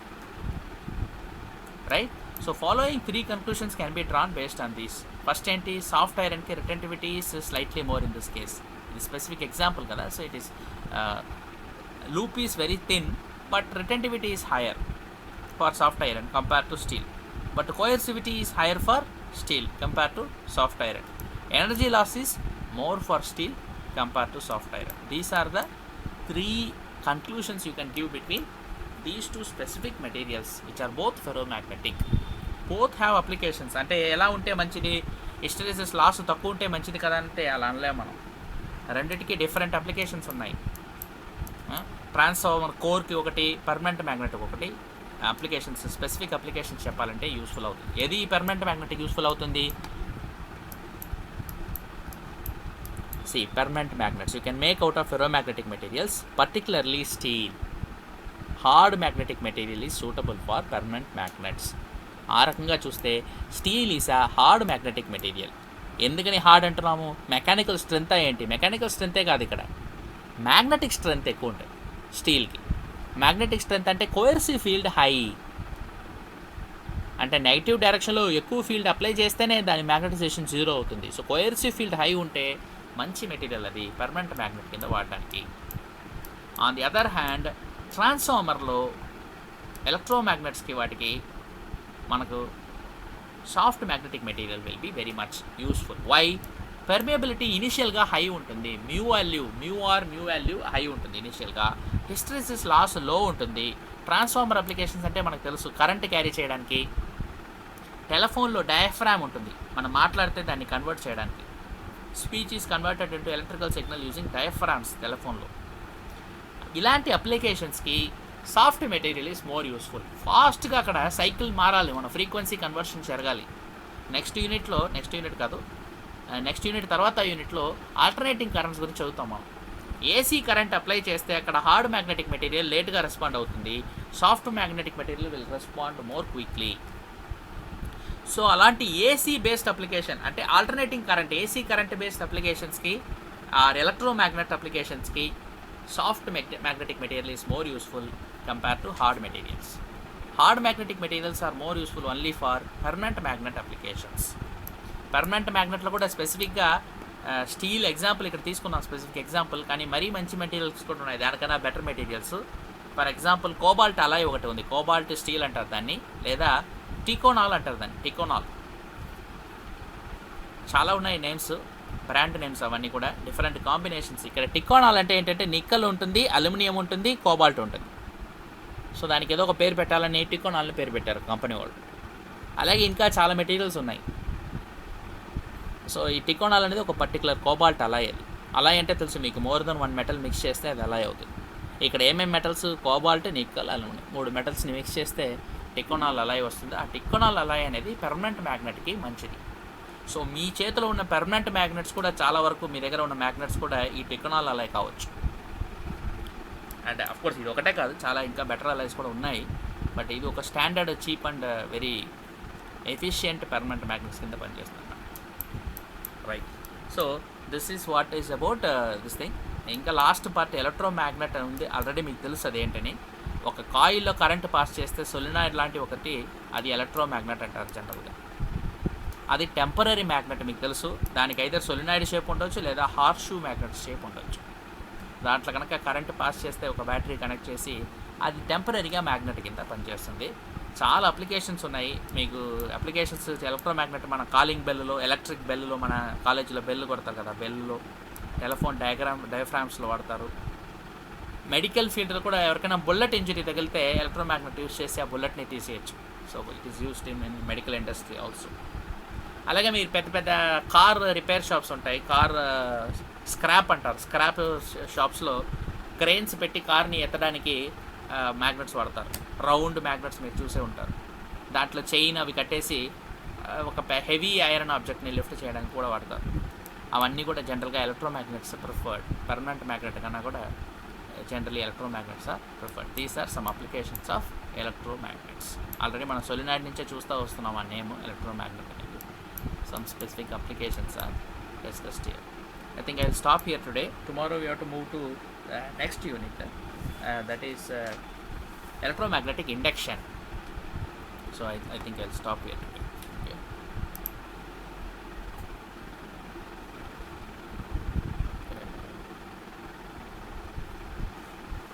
right? So following three conclusions can be drawn based on these. First enti, soft iron ki retentivity is slightly more in this case. This specific example kada, so it is loop is very thin but retentivity is higher for soft iron compared to steel, but coercivity is higher for steel compared to soft iron. Energy loss is more for steel compared to soft iron. These are the three conclusions you can give between these two specific materials which are both ferromagnetic. Both have applications. అంటే ఎలా ఉంటే మంచిది, hysteresis loss తక్కువ ఉంటే మంచిది కదా అంటే అలా అనలేము మనం. రెండింటికి డిఫరెంట్ అప్లికేషన్స్ ఉన్నాయి. ట్రాన్స్ఫార్మర్ కోర్కి ఒకటి, పర్మనెంట్ మ్యాగ్నెట్ ఒకటి, అప్లికేషన్స్, స్పెసిఫిక్ అప్లికేషన్స్ చెప్పాలంటే యూస్ఫుల్ అవుతుంది. ఏది పర్మనెంట్ మ్యాగ్నెటిక్ యూస్ఫుల్ అవుతుంది? See, permanent magnets you can make out of ferromagnetic materials, particularly steel. Hard magnetic material is suitable for permanent magnets. ఆ రకంగా చూస్తే steel is a hard magnetic material. ఎందుకని hard అంటున్నాము? Mechanical strength ఏంటి? Mechanical స్ట్రెంతే కాదు, ఇక్కడ magnetic strength ఎక్కువ ఉంటుంది స్టీల్కి. మ్యాగ్నెటిక్ స్ట్రెంత్ అంటే కోయర్సివ్ ఫీల్డ్ హై, అంటే నెగిటివ్ డైరెక్షన్లో ఎక్కువ ఫీల్డ్ అప్లై చేస్తేనే దాని మ్యాగ్నటైజేషన్ 0 అవుతుంది. సో కోయర్సివ్ ఫీల్డ్ హై ఉంటే మంచి మెటీరియల్, అది పర్మనెంట్ మ్యాగ్నెట్ కింద వాడడానికి. ఆన్ ది అదర్ హ్యాండ్ ట్రాన్స్ఫార్మర్లో ఎలక్ట్రోమాగ్నెట్స్కి వాటికి మనకు soft magnetic material will be very much useful. Why? Permeability ఇనిషియల్గా హై ఉంటుంది, మ్యూ వాల్యూ హై ఉంటుంది ఇనిషియల్గా. హిస్టెరిసిస్ లాస్ లో ఉంటుంది. ట్రాన్స్ఫార్మర్ అప్లికేషన్స్ అంటే మనకు తెలుసు, కరెంట్ క్యారీ చేయడానికి. టెలిఫోన్లో డయాఫ్రామ్ ఉంటుంది, మనం మాట్లాడితే దాన్ని కన్వర్ట్ చేయడానికి. Speech is converted into electrical signal using diaphragms టెలిఫోన్లో. ఇలాంటి అప్లికేషన్స్కి soft material is more useful. ఫాస్ట్గా అక్కడ సైకిల్ మారాలి, మన ఫ్రీక్వెన్సీ కన్వర్షన్ జరగాలి. నెక్స్ట్ యూనిట్ తర్వాత యూనిట్లో ఆల్టర్నేటింగ్ కరెంట్స్ గురించి చదువుతాం మనం. ఏసీ కరెంట్ అప్లై చేస్తే అక్కడ హార్డ్ మ్యాగ్నెటిక్ మెటీరియల్ లేట్గా రెస్పాండ్ అవుతుంది, soft magnetic material will respond more quickly. So అలాంటి ఏసీ బేస్డ్ అప్లికేషన్ అంటే alternating current, AC current based అప్లికేషన్స్కి ఆర్ ఎలక్ట్రోమాగ్నెట్ అప్లికేషన్స్కి soft magnetic material is more useful compared to hard materials. Hard magnetic materials are more useful only for permanent magnet applications. Permanent మ్యాగ్నెట్లో కూడా స్పెసిఫిక్గా steel example ఇక్కడ తీసుకున్నాం, specific example. కానీ మరీ మంచి మెటీరియల్స్ కూడా ఉన్నాయి, దానికన్నా better materials. For example cobalt Alai ఒకటి ఉంది, కోబాల్ట్ స్టీల్ అంటారు దాన్ని, లేదా టికోనాల్ అంటారు దాన్ని, టికోనాల్. చాలా ఉన్నాయి నేమ్స్, బ్రాండ్ నేమ్స్, అవన్నీ కూడా డిఫరెంట్ కాంబినేషన్స్. ఇక్కడ టికోనాల్ అంటే ఏంటంటే నిక్కల్ ఉంటుంది, అల్యూమినియం ఉంటుంది, కోబాల్ట్ ఉంటుంది. సో దానికి ఏదో ఒక పేరు పెట్టాలని టికోనాల్ని పేరు పెట్టారు కంపెనీ వాళ్ళు. అలాగే ఇంకా చాలా మెటీరియల్స్ ఉన్నాయి. సో ఈ టికోనాల్ అనేది ఒక పర్టికులర్ కోబాల్ట్ అలాయ్. అది అలాయ్ అంటే తెలుసు మీకు, మోర్ దెన్ 1 మెటల్ మిక్స్ చేస్తే అది అలాయ్ అవుతుంది. ఇక్కడ ఏమేమి metals? Cobalt, nickel, aluminium, 3 మెటల్స్ని mix చేస్తే టికోనాల్ అలాయ్ వస్తుంది. ఆ టికోనాల్ అలాయ్ అనేది పర్మనెంట్ మ్యాగ్నెట్కి మంచిది. సో మీ చేతిలో ఉన్న పర్మనెంట్ మ్యాగ్నెట్స్ కూడా చాలా వరకు, మీ దగ్గర ఉన్న మ్యాగ్నెట్స్ కూడా ఈ టికోనాల్ అలాయ్ కావచ్చు. అండ్ అఫ్కోర్స్ ఇది ఒకటే కాదు, చాలా ఇంకా బెటర్ అలాయ్స్ కూడా ఉన్నాయి. బట్ ఇది ఒక standard, cheap and very efficient permanent magnets కింద పనిచేస్తుంది. Right. So this is what is about this thing. ఇంకా లాస్ట్ పార్ట్ ఎలక్ట్రోమాగ్నెట్ ఉంది, ఆల్రెడీ మీకు తెలుసు అదేంటని. ఒక కాయిల్లో కరెంట్ పాస్ చేస్తే సొలినాయిడ్ లాంటి ఒకటి, అది ఎలక్ట్రోమాగ్నెట్ అంటారు జనరల్గా. అది టెంపరీ మ్యాగ్నెట్, మీకు తెలుసు. దానికి అయితే సొలినాయిడ్ షేప్ ఉండొచ్చు, లేదా హార్షూ మ్యాగ్నెట్ షేప్ ఉండొచ్చు. దాంట్లో కనుక కరెంట్ పాస్ చేస్తే ఒక బ్యాటరీ కనెక్ట్ చేసి అది టెంపరీగా మ్యాగ్నెట్ కింద పనిచేస్తుంది. చాలా అప్లికేషన్స్ ఉన్నాయి మీకు. అప్లికేషన్స్ ఎలక్ట్రోమాగ్నెట్ మన కాలింగ్ బెల్లో, ఎలక్ట్రిక్ బెల్లో, మన కాలేజీలో బెల్ కొడతారు కదా, బెల్లో, టెలిఫోన్ డయాఫ్రామ్స్లో వాడతారు. మెడికల్ ఫీల్డ్లో కూడా ఎవరికైనా బుల్లెట్ ఇంజరీ తగిలితే ఎలక్ట్రోమాగ్నెట్ యూస్ చేసి ఆ బుల్లెట్ని తీసేయచ్చు. So it is used in medical industry also. అలాగే మీరు పెద్ద పెద్ద కార్ రిపేర్ షాప్స్ ఉంటాయి, కార్ స్క్రాప్ అంటారు, స్క్రాప్ షాప్స్లో క్రెయిన్స్ పెట్టి కార్ని ఎత్తడానికి మ్యాగ్నెట్స్ వాడతారు. రౌండ్ మ్యాగ్నెట్స్ మీరు చూసే ఉంటారు. దాంట్లో చైన్ అవి కట్టేసి ఒక హెవీ ఐరన్ ఆబ్జెక్ట్ని లిఫ్ట్ చేయడానికి కూడా వాడతారు. అవన్నీ కూడా జనరల్గా ఎలక్ట్రోమాగ్నెట్స్ ప్రిఫర్డ్. పర్మనెంట్ మ్యాగ్నెట్ కన్నా కూడా generally electromagnets are preferred. These are some applications of electromagnets. Already మనం సొలినాయిడ్ నుంచే చూస్తూ వస్తున్నాం ఆ నేమ్ ఎలక్ట్రోమాగ్నెట్ అనేది. Some specific applications are discussed here. I think I'll stop here today. Tomorrow we have to move to next unit, that is electromagnetic induction. So I think I'll stop here today. Okay.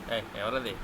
Hey, everything.